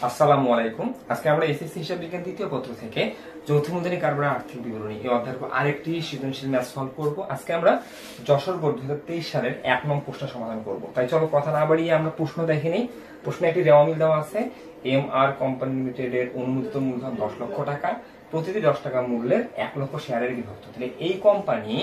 আসসালামু আলাইকুম। আজকে আমরা এসএসসি হিসাব বিজ্ঞান তৃতীয় পত্র থেকে যৌথ মূলধনী কারবারের আর্থিক বিবরণী এই অধ্যায়ের আরেকটি সৃজনশীল ম্যাথ সলভ করব। আজকে আমরা যশোর বোর্ড 2023 সালের 1 নং প্রশ্ন সমাধান করব। তাই চলো কথা না বাড়িয়ে আমরা প্রশ্ন দেখে নিই। প্রশ্নে একটি রেওয়া মিল দেওয়া আছে। এমআর কোম্পানি লিমিটেডের অনুমোদিত মূলধন 10 লক্ষ টাকা, প্রতিটি 10 টাকা মূল্যের 1 লক্ষ শেয়ারের বিভক্ত। তাহলে এই কোম্পানি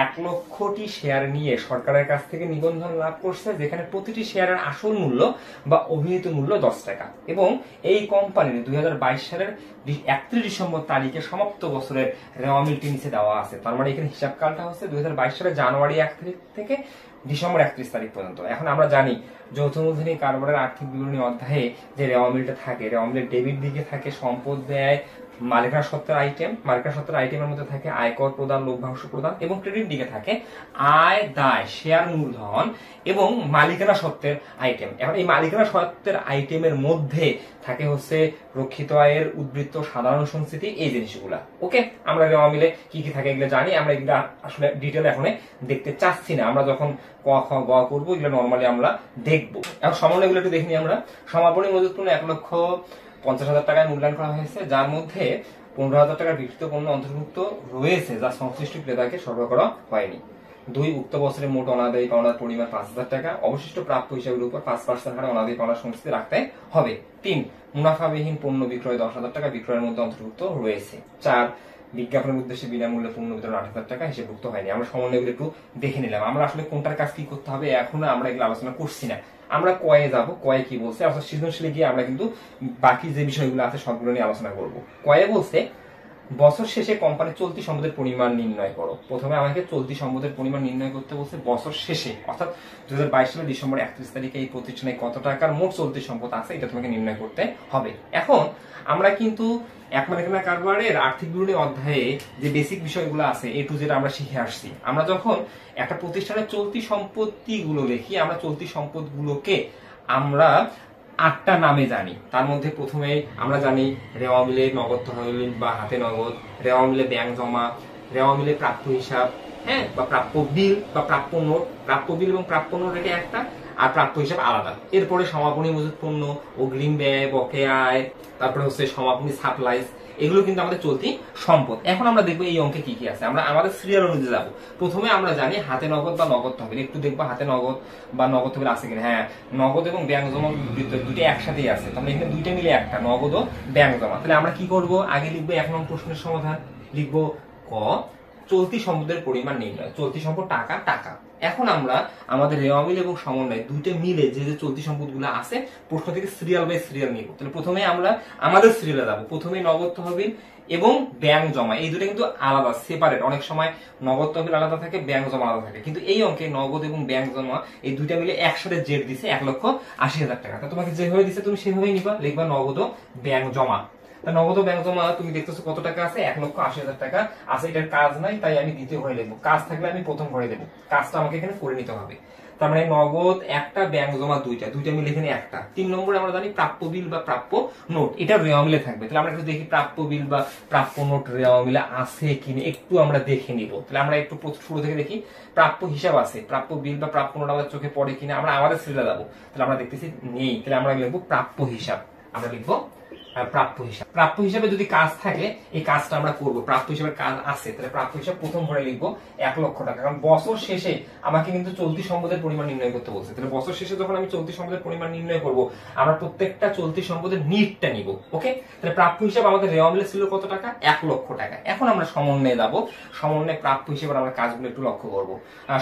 1 লক্ষটি শেয়ার নিয়ে সরকারের কাছ থেকে নিবন্ধন লাভ করছে, যেখানে প্রতিটি শেয়ারের আসল মূল্য বা অভিহিত মূল্য 10 টাকা, এবং এই কোম্পানির 2022 সালের 31 ডিসেম্বর তারিখে সমাপ্ত বছরের রেওয়া মিলটি নিচে দেওয়া আছে। তার মানে এখানে হিসাবকালটা হচ্ছে 2022 সালের জানুয়ারি 1 তারিখ থেকে ডিসেম্বর 31 তারিখ পর্যন্ত। এখন আমরা জানি যৌথ মূলধনী কারবারের আর্থিক বিবরণী অধ্যায়ে যে রেওয়া মিলটা থাকে, রেওয়া মিলের ডেবিট দিকে থাকে সম্পদ ব্যয়, মালিকানা সত্ত্বের আইটেম, মালিকানা সত্ত্বের আইটেমের মধ্যে থাকে আয়কর প্রদান, লভ্যাংশ প্রদান, এবং ক্রেডিট দিকে থাকে আয়, দায়, শেয়ার মূলধন এবং মালিকানা সত্ত্বের আইটেম। এখন এই মালিকানা সত্ত্বের আইটেমের মধ্যে থাকে হচ্ছে রক্ষিত আয়ের উদ্বৃত্ত, সাধারণ সংস্কৃতি, এই জিনিসগুলা। ওকে, আমরা রেওয়া মিলে কি কি থাকে এগুলো জানি, আমরা এগুলো আসলে ডিটেল এখন দেখতে চাচ্ছি না। আমরা যখন ক খ গ করবো এগুলো নর্মালি আমরা দেখবো। এখন সমন্বয় এগুলো একটু দেখি আমরা। সমাপনী মজুত পণ্য 1,50,000 টাকায় মূল্যায়ন করা হয়েছে, যার মধ্যে 15,000 টাকার বিক্রিত পণ্য অন্তর্ভুক্ত রয়েছে যা সংশ্লিষ্ট ক্রেতাকে সরবরাহ করা হয়নি। 2, উক্ত বছরের মোট অনাদায়ী পাওনার পরিমাণ 5,000 টাকা, অবশিষ্ট প্রাপ্য হিসাবের উপর 5% হারে অনাদায়ী পাওনার সংস্কৃতি রাখতে হবে। 3, মুনাফাবিহীন পণ্য বিক্রয় 10,000 টাকা বিক্রয়ের মধ্যে অন্তর্ভুক্ত রয়েছে। 4, বিজ্ঞাপনের উদ্দেশ্যে বিনামূল্যে পণ্য বিতরণ 8,000 টাকা হিসেবভুক্ত হয়নি। আমরা সমন্বয়গুলো একটু দেখে নিলাম। আমরা আসলে কোনটার কাজ কি করতে হবে এখন আমরা এগুলো আলোচনা করছি না। আমরা কয়ে যাব, কয়ে কি বলছে, অর্থাৎ সৃজনশীলে গিয়ে আমরা কিন্তু বাকি যে বিষয়গুলো আছে সবগুলো নিয়ে আলোচনা করব। কয়ে বলছে বছর শেষে কোম্পানির চলতি সম্পদের পরিমাণ নির্ণয় করো। প্রথমে আমাকে চলতি সম্পদের পরিমাণ নির্ণয় করতে বলছে বছর শেষে, অর্থাৎ 2022 সালের ডিসেম্বর 31 তারিখে এই প্রতিষ্ঠানে কত টাকার মোট চলতি সম্পদ আছে এটা তোমাকে নির্ণয় করতে হবে। এখন আমরা কিন্তু এক মালিকানা কারবারের আর্থিক বিবরণী অধ্যায়ে যে বেসিক বিষয়গুলো আছে A to Z আমরা শিখে আসছি। আমরা যখন একটা প্রতিষ্ঠানের চলতি সম্পত্তিগুলো দেখি, আমরা চলতি সম্পদগুলোকে আমরা 8টা নামে জানি। তার মধ্যে প্রথমে আমরা জানি রেওয়া মিলে নগদ তহবিল বা হাতে নগদ, রেওয়া মিলে ব্যাংক জমা, রেওয়া মিলে প্রাপ্য হিসাব, হ্যাঁ, বা প্রাপ্য বিল বা প্রাপ্য নোট। প্রাপ্য বিল এবং প্রাপ্য নোট এটা একটা, আর প্রাপ্য হিসাব আলাদা। এরপরে সমাপনী মজুত পণ্য, অগ্রিম ব্যয়, বকেয়া আয়, তারপরে হচ্ছে সমাপনী সাপ্লাইজ, এগুলো কিন্তু আমাদের চলতি সম্পদ। এখন আমরা দেখবো এই অঙ্কে কি কি আছে। আমরা আমাদের সিরিয়াল অনুযায়ী যাবো। প্রথমে আমরা জানি হাতে নগদ বা নগদ তহবিল, একটু দেখবো হাতে নগদ বা নগদ তহবিল আছে কিনা। হ্যাঁ, নগদ এবং ব্যাংক জমা দুটো একসাথেই আছে, তাহলে এখানে দুইটা মিলে একটা, নগদ ও ব্যাংক জমা। তাহলে আমরা কি করব, আগে লিখবো 1 নং প্রশ্নের সমাধান। লিখবো ক, চলতি সম্পদের পরিমাণ নির্ণয়। চলতি সম্পদ টাকা, টাকা। এখন আমরা আমাদের রেওয়া মিল এবং সমন্বয় দুইটা মিলে যে যে চলতি সম্পদগুলো আছে প্রশ্ন থেকে সিরিয়াল বাই সিরিয়াল নিব। তাহলে প্রথমে আমরা আমাদের সিরিয়ালে যাবো। প্রথমে নগদ তহবিল এবং ব্যাংক জমা, এই দুটো কিন্তু আলাদা, সেপারেট। অনেক সময় নগদ তহবিল আলাদা থাকে, ব্যাংক জমা আলাদা থাকে, কিন্তু এই অঙ্কে নগদ এবং ব্যাংক জমা এই দুইটা মিলে একসাথে জেড দিছে 1,80,000 টাকা। তা তোমাকে যেভাবে দিছে তুমি সেভাবেই নিবা, লিখবা নগদ ও ব্যাংক জমা। নগদ ব্যাংক জমা তুমি দেখতেছো কত টাকা আছে, 1,80,000 টাকা আছে। এটার কাজ নাই, তাই আমি দ্বিতীয় ঘরে লিখবো। কাজ থাকলে আমি প্রথম ঘরে দেবো, কাজটা আমাকে এখানে করে নিতে হবে। তার মানে নগদ একটা, ব্যাংক জমা দুইটা, দুইটা মিলে এখানে একটা। 3 নম্বরে আমরা জানি প্রাপ্য বিল বা প্রাপ্য নোট, এটা রেওয়া মিলে থাকবে। তাহলে আমরা একটু দেখি প্রাপ্য বিল বা প্রাপ্য নোট রেওয়া মিলে আছে কিনা, একটু আমরা দেখে নিব। তাহলে আমরা একটু শুরু থেকে দেখি। প্রাপ্য হিসাব আছে, প্রাপ্য বিল বা প্রাপ্য নোট আমাদের চোখে পড়ে কিনা, আমরা আমাদের সিরিয়ালে যাবো। তাহলে আমরা দেখতেছি নেই, তাহলে আমরা লিখবো প্রাপ্য হিসাব। আমরা লিখবো প্রাপ্য হিসাব। প্রাপ্য হিসাবে যদি কাজ থাকে এই কাজটা আমরা করব। প্রাপ্য হিসাবের কাজ আছে, তাহলে প্রাপ্য হিসাব প্রথম ঘরে লিখবো 1 লক্ষ টাকা। কারণ বছর শেষে আমাকে কিন্তু চলতি সম্পদের পরিমাণ নির্ণয় করতে বলছে। তাহলে বছর শেষে যখন আমি চলতি সম্পদের পরিমাণ নির্ণয় করব, আমরা প্রত্যেকটা চলতি সম্পদের নিটটা নিব। ওকে, তাহলে প্রাপ্য হিসাব আমাদের রেওয়া মিলে ছিল কত টাকা, 1 লক্ষ টাকা। এখন আমরা সমন্বয়ে যাবো। সমন্বয়ে প্রাপ্য হিসাবে আমরা কাজগুলো একটু লক্ষ্য করবো।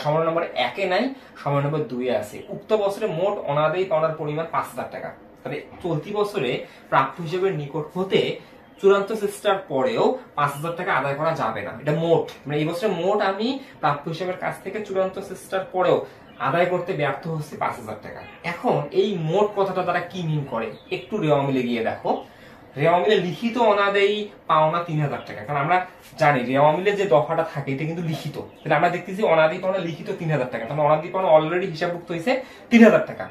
সমন্বয় নম্বর 1-এ নাই, সমন্বয় নম্বর 2-এ আছে। উক্ত বছরে মোট অনাদায়ী পাওনার পরিমাণ 5,000 টাকা। তবে চলতি বছরে প্রাপ্য হিসেবের নিকট হতে চূড়ান্ত চেষ্টার পরেও 5,000 টাকা আদায় করা যাবে না। এটা মোট, মানে এই বছরে মোট আমি প্রাপ্য হিসেবের কাছ থেকে চূড়ান্ত চেষ্টার পরেও আদায় করতে ব্যর্থ হচ্ছে 5,000 টাকা। এখন এই মোট কথাটা তারা কি মিন করে, একটু রেওয়া মিলে গিয়ে দেখো। রেওয়া মিলে লিখিত অনাদায়ী পাওনা 3,000 টাকা। কারণ আমরা জানি রেওয়া মিলে যে দফাটা থাকে এটা কিন্তু লিখিত। তাহলে আমরা দেখতেছি অনাদায়ী পাওনা লিখিত 3,000 টাকা, তাহলে অনাদায়ী পাওনা অলরেডি হিসাবভুক্ত হয়েছে 3,000 টাকা।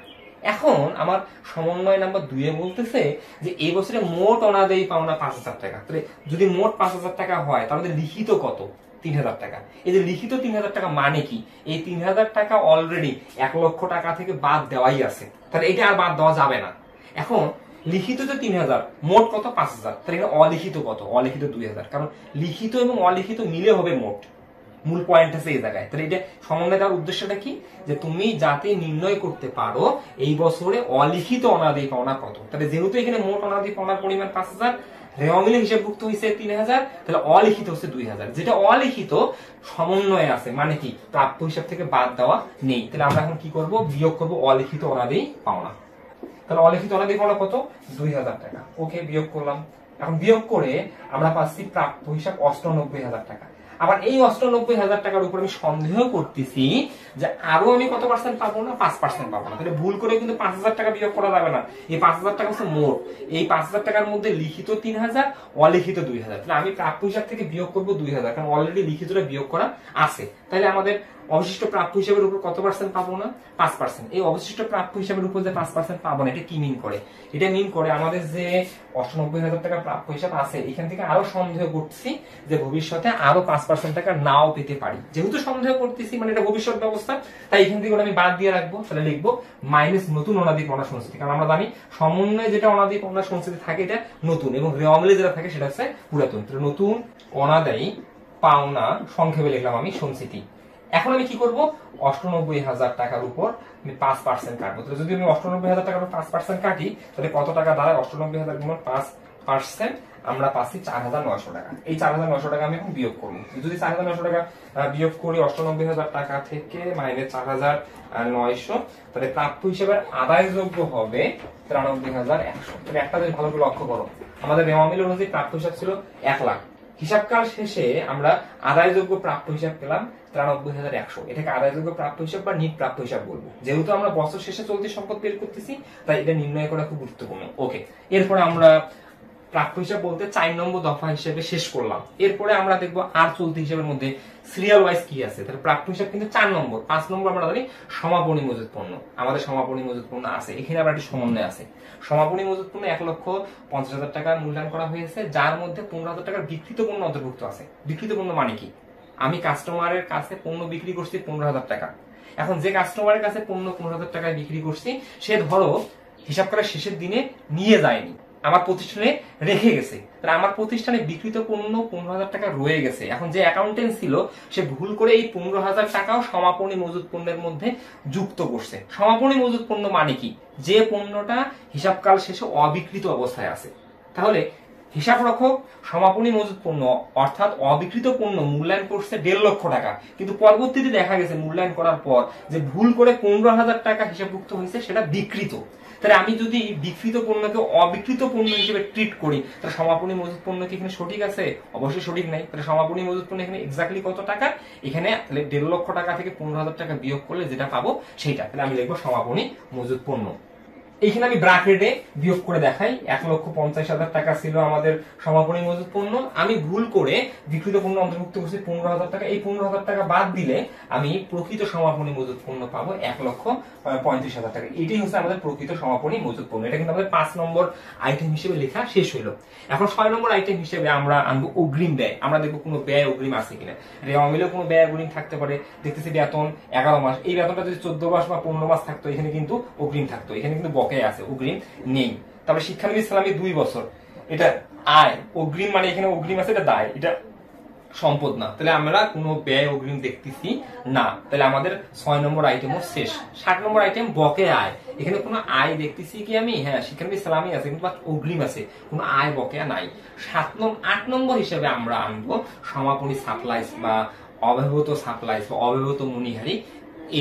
এখন আমার সমন্বয় নাম্বার 2-এ বলতেছে যে এই বছরে মোট অনাদায়ী পাওনা 5,000 টাকা। তাহলে যদি মোট 5,000 টাকা হয় তাহলে লিখিত কত, 3,000 টাকা। এই যে লিখিত 3,000 টাকা মানে কি, এই 3,000 টাকা অলরেডি 1 লক্ষ টাকা থেকে বাদ দেওয়াই আছে, তাহলে এটা আর বাদ দেওয়া যাবে না। এখন লিখিত তো 3000, মোট কত 5000, তাহলে এখানে অলিখিত কত? অলিখিত 2000, কারণ লিখিত এবং অলিখিত মিলে হবে মোট। মূল পয়েন্ট আছে এই জায়গায়। তাহলে এটা সমন্বয় দেওয়ার উদ্দেশ্যটা কি, যে তুমি যাতে নির্ণয় করতে পারো এই বছরে অলিখিত অনাদি পাওনা কত। তাহলে যেহেতু এখানে মোট অনাদি পাওনার পরিমাণ 5000, রেওয়ামিলে হিসাবভুক্ত হয়েছে 3000, তাহলে অলিখিত হচ্ছে 2000। যেটা অলিখিত সমন্বয়ে আছে, মানে কি প্রাপ্য হিসাব থেকে বাদ দেওয়া নেই। তাহলে আমরা এখন কি করব, বিয়োগ করব অলিখিত অনাদি পাওনা। তাহলে অলিখিত অনাদি পাওনা কত? 2000 টাকা। ওকে, বিয়োগ করলাম। এখন বিয়োগ করে আমরা পাচ্ছি প্রাপ্য হিসাব 98000 টাকা। আবার এই 98000 টাকার উপর আমি সন্দেহ করতেছি যে আরো আমি কত পার্সেন্ট পাবো না, 5% পাবো না। তাহলে ভুল করে কিন্তু 5000 টাকা বিয়োগ করা যাবে না। এই 5000 টাকা হচ্ছে মোট। এই 5000 টাকার মধ্যে লিখিত 3000, অলিখিত 2000। তাহলে আমি প্রাপ্য হিসাব থেকে বিয়োগ করবো 2000, কারণ অলরেডি লিখিতটা বিয়োগ করা আছে। তাহলে আমাদের অবশিষ্ট প্রাপ্য হিসাবের উপর কত পার্সেন্ট পাবো না, 5%। এই অবশিষ্ট প্রাপ্য হিসাবের উপর যে 5% পাবো না, এটা কি মিন করে? এটা মিন করে আমাদের যে 98000 টাকা প্রাপ্য হিসাব আছে, এখান থেকে আরো সন্দেহ করছি যে ভবিষ্যতে আরো 5% টাকা নাও পেতে পারি। যেহেতু সন্দেহ করতেছি, মানে এটা ভবিষ্যৎ ব্যবস্থা, তাই এখান থেকে আমি বাদ দিয়ে রাখবো। তাহলে লিখবো মাইনাস নতুন অনাদি পাওনা সঞ্চিতি, কারণ আমরা জানি সমন্বয়ে যেটা অনাদি পাওনা সঞ্চিতি থাকে এটা নতুন, এবং রেওয়ামিলে যেটা থাকে সেটা হচ্ছে পুরাতন। তাহলে নতুন অনাদায়ী পাওনা সংক্ষেপে লিখলাম আমি সঞ্চিতি। এখন আমি কি করব, 98000 টাকার উপর আমি 5% কাটবো। তাহলে যদি আমি 98000 টাকার উপর 5% কাটি, তাহলে কত টাকা দাঁড়ায়? 98000 গুণ 5%, আমরা পাচ্ছি 4900 টাকা। এই 4900 টাকা আমি এখন বিয়োগ করবো। যদি 4900 টাকা বিয়োগ করি 98000 টাকা থেকে মাইনাস 4900, তাহলে প্রাপ্য হিসেবে আদায়যোগ্য হবে 93100। তাহলে একটা জিনিস ভালো করে লক্ষ্য করো, আমাদের রেওয়ামিল অনুযায়ী প্রাপ্য হিসাব ছিল 1 লাখ। হিসাবকাল শেষে আমরা আদায়যোগ্য প্রাপ্য হিসাব পেলাম 93100। এটাকে আদায়যোগ্য প্রাপ্য হিসাব বা নিট প্রাপ্য হিসাব বলবো। যেহেতু আমরা বছর শেষে চলতি সম্পদ বের করতেছি, তাই এটা নির্ণয় করা খুব গুরুত্বপূর্ণ। ওকে, এরপরে আমরা প্রাপ্য হিসাব বলতে 4 নম্বর দফা হিসেবে শেষ করলাম। এরপরে আমরা দেখবো আর চলতি হিসাবের মধ্যে সিরিয়াল ওয়াইজ কি আছে। তাহলে প্রাপ্য হিসাব কিন্তু 4 নম্বর। 5 নম্বর আমরা জানি সমাপনী মজুত পণ্য। আমাদের সমাপনী মজুত পণ্য আছে, এখানে আবার একটি সমন্বয় আছে। সমাপনী মজুত পণ্য 1,50,000 টাকা মূল্যায়ন করা হয়েছে, যার মধ্যে 15,000 টাকার বিকৃত পণ্য অন্তর্ভুক্ত আছে। বিকৃত পণ্য মানে কি? আমি কাস্টমারের কাছে পণ্য বিক্রি করছি 15,000 টাকা। এখন যে কাস্টমারের কাছে পণ্য 15,000 টাকায় বিক্রি করছি, সে ধরো হিসাবকালের শেষের দিনে নিয়ে যায়নি, আমার প্রতিষ্ঠানে রেখে গেছে। তাহলে আমার প্রতিষ্ঠানে বিক্রিত পণ্য 15,000 টাকা রয়ে গেছে। এখন যে অ্যাকাউন্টেন্ট ছিল, সে ভুল করে এই 15,000 টাকাও সমাপনী মজুত পণ্যের মধ্যে যুক্ত করছে। সমাপনী মজুত পণ্য মানে কি? যে পণ্যটা হিসাবকাল শেষে অবিকৃত অবস্থায় আছে। তাহলে হিসাব রক্ষক সমাপনী মজুত পণ্য অর্থাৎ অবিকৃত পণ্য মূল্যায়ন করছে 1.5 লক্ষ টাকা, কিন্তু পরবর্তীতে দেখা গেছে মূল্যায়ন করার পর যে ভুল করে 15,000 টাকা হিসাবভুক্ত হয়েছে, সেটা বিকৃত। তাহলে আমি যদি বিকৃত পণ্যকে অবিকৃত পণ্য হিসেবে ট্রিট করি, তাহলে সমাপনী মজুত পণ্য কি এখানে সঠিক আছে? অবশ্যই সঠিক নাই। তাহলে সমাপনী মজুত পণ্য এখানে এক্স্যাক্টলি কত টাকা? এখানে তাহলে 1.5 লক্ষ টাকা থেকে 15,000 টাকা বিয়োগ করলে যেটা পাবো সেইটা। তাহলে আমি লিখবো সমাপনী মজুত পণ্য। এইখানে আমি ব্র্যাকেটে বিয়োগ করে দেখাই। 1,50,000 টাকা ছিল আমাদের সমাপনী মজুত পণ্য, আমি ভুল করে বিকৃত পণ্য অন্তর্ভুক্ত করছি 15,000 টাকা। এই 15,000 টাকা বাদ দিলে আমি প্রকৃত সমাপনী মজুত পণ্য পাবো 1,35,000 টাকা। এটাই হচ্ছে আমাদের প্রকৃত সমাপনী মজুত পণ্য। এটা কিন্তু আমাদের 5 নম্বর আইটেম হিসেবে লেখা শেষ হইলো। এখন 6 নম্বর আইটেম হিসেবে আমরা আনবো অগ্রিম ব্যয়। আমরা দেখবো কোনো ব্যয় অগ্রিম আছে কিনা। রেওয়ামিলেও কোনো ব্যয় অগ্রিম থাকতে পারে। দেখতেছি বেতন 11 মাস, এই বেতনটা যদি 14 মাস বা 15 মাস থাকতো, এখানে কিন্তু অগ্রিম থাকতো। এখানে কিন্তু বকেয়া আছে, অগ্রিম নেই। তারপরে শিক্ষানবী ইসলামী 2 বছর, এটা আয়। অগ্রিম মানে এখানে অগ্রিম আছে, এটা দায়, এটা সম্পদ না। তাহলে আমরা কোনো ব্যয় অগ্রিম দেখতেছি না। তাহলে আমাদের 6 নম্বর আইটেমও শেষ। 7 নম্বর আইটেম বকেয়া আয়। এখানে কোনো আয় দেখতেছি কি আমি? হ্যাঁ, শিক্ষানবী ইসলামী আছে, কিন্তু অগ্রিম আছে, কোনো আয় বকেয়া নাই। 8 নম্বর হিসেবে আমরা আনবো সমাপনী সাপ্লাইস বা অব্যবহৃত সাপ্লাইস বা অব্যবহৃত মণিহারি,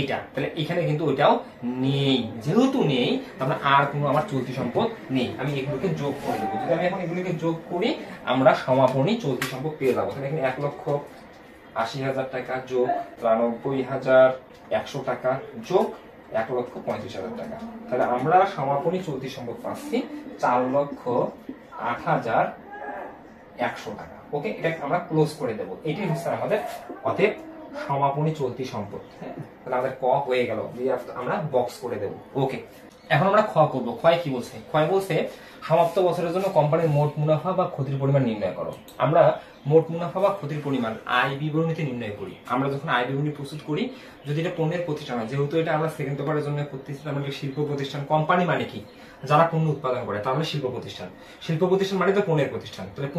এটা। তাহলে এখানে কিন্তু ওইটাও নেই। যেহেতু নেই, তাহলে আর কোনো আমার চলতি সম্পদ নেই। আমি এগুলোকে যোগ করে দেবো। যদি আমি এখন এগুলোকে যোগ করি, আমরা সমাপনী চলতি সম্পদ পেয়ে যাবো। তাহলে এখানে 1,80,000 টাকা যোগ 93,100 টাকা যোগ 1,35,000 টাকা। তাহলে আমরা সমাপনী চলতি সম্পদ পাচ্ছি 4,08,100 টাকা। ওকে, এটাকে আমরা ক্লোজ করে দেবো। এটাই হচ্ছে আমাদের অতএব সমাপনী চলতি সম্পদ। তাহলে আমাদের ক হয়ে গেল, আমরা বক্স করে দেবো। ওকে, এখন আমরা খ করবো। ক্ষয় কি বলছে? ক্ষয় বলছে সমাপ্ত বছরের জন্য কোম্পানির মোট মুনাফা বা ক্ষতির পরিমাণ নির্ণয় করো। আমরা মোট মুনাফা বা ক্ষতির পরিমাণ আয় বিবরণীতে নির্ণয় করি। আমরা যখন আয় বিবরণী প্রস্তুত করি, যদি এটা পণ্যের প্রতিষ্ঠান হয়, যেহেতু এটা আমরা সেকেন্ড পেপারের জন্য করতেছি, আমরা শিল্প প্রতিষ্ঠান, কোম্পানি মানে কি? যারা পণ্য উৎপাদন করে, তাহলে শিল্প প্রতিষ্ঠান। শিল্প প্রতিষ্ঠান মানে তো পণ্যের প্রতিষ্ঠান। তাহলে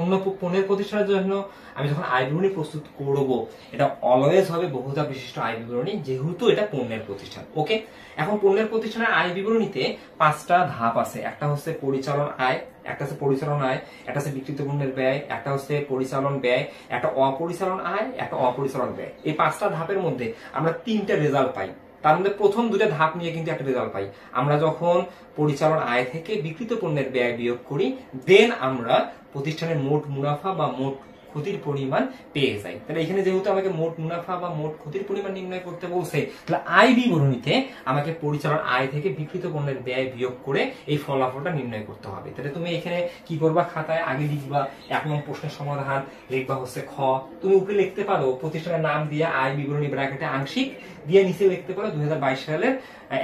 পণ্যের প্রতিষ্ঠানের জন্য আমি যখন আয় বিবরণী প্রস্তুত করব, এটা অলওয়েজ হবে বহুধাপ বিশিষ্ট আয় বিবরণী, যেহেতু এটা পণ্যের প্রতিষ্ঠান। ওকে, এখন পণ্যের প্রতিষ্ঠানের আয় বিবরণীতে 5টা ধাপ আছে। একটা হচ্ছে পরিচালন আয়, একটা হচ্ছে পরিচালন আয়, একটা হচ্ছে বিক্রিত পণ্যের ব্যয়, একটা হচ্ছে পরিচালন ব্যয়, একটা অপরিচালন আয়, একটা অপরিচালন ব্যয়। এই 5টা ধাপের মধ্যে আমরা 3টা রেজাল্ট পাই। তার মধ্যে প্রথম 2টা ধাপ নিয়ে কিন্তু একটা রেজাল্ট পাই। আমরা যখন পরিচালন আয় থেকে বিক্রিত পণ্যের ব্যয় বিয়োগ করি, দেন আমরা প্রতিষ্ঠানের মোট মুনাফা বা মোট ক্ষতির পরিমাণ পেয়ে যাই। তাহলে এখানে যেহেতু আমাকে মোট মুনাফা বা মোট ক্ষতির পরিমাণ নির্ণয় করতে বলছে, তাহলে আয় বিবরণীতে আমাকে পরিচালন আয় থেকে বিক্রিত পণ্যের ব্যয় বিয়োগ করে এই ফলাফলটা নির্ণয় করতে হবে। তাহলে তুমি এখানে কি করবা, খাতায় আগে লিখবা 1 নং প্রশ্নের সমাধান, লিখবা হচ্ছে খ। তুমি উপরে লিখতে পারো প্রতিষ্ঠানের নাম দিয়ে আয় বিবরণী ব্র্যাকেটে আংশিক দিয়ে নিচে লিখতে পারো 2022 সালের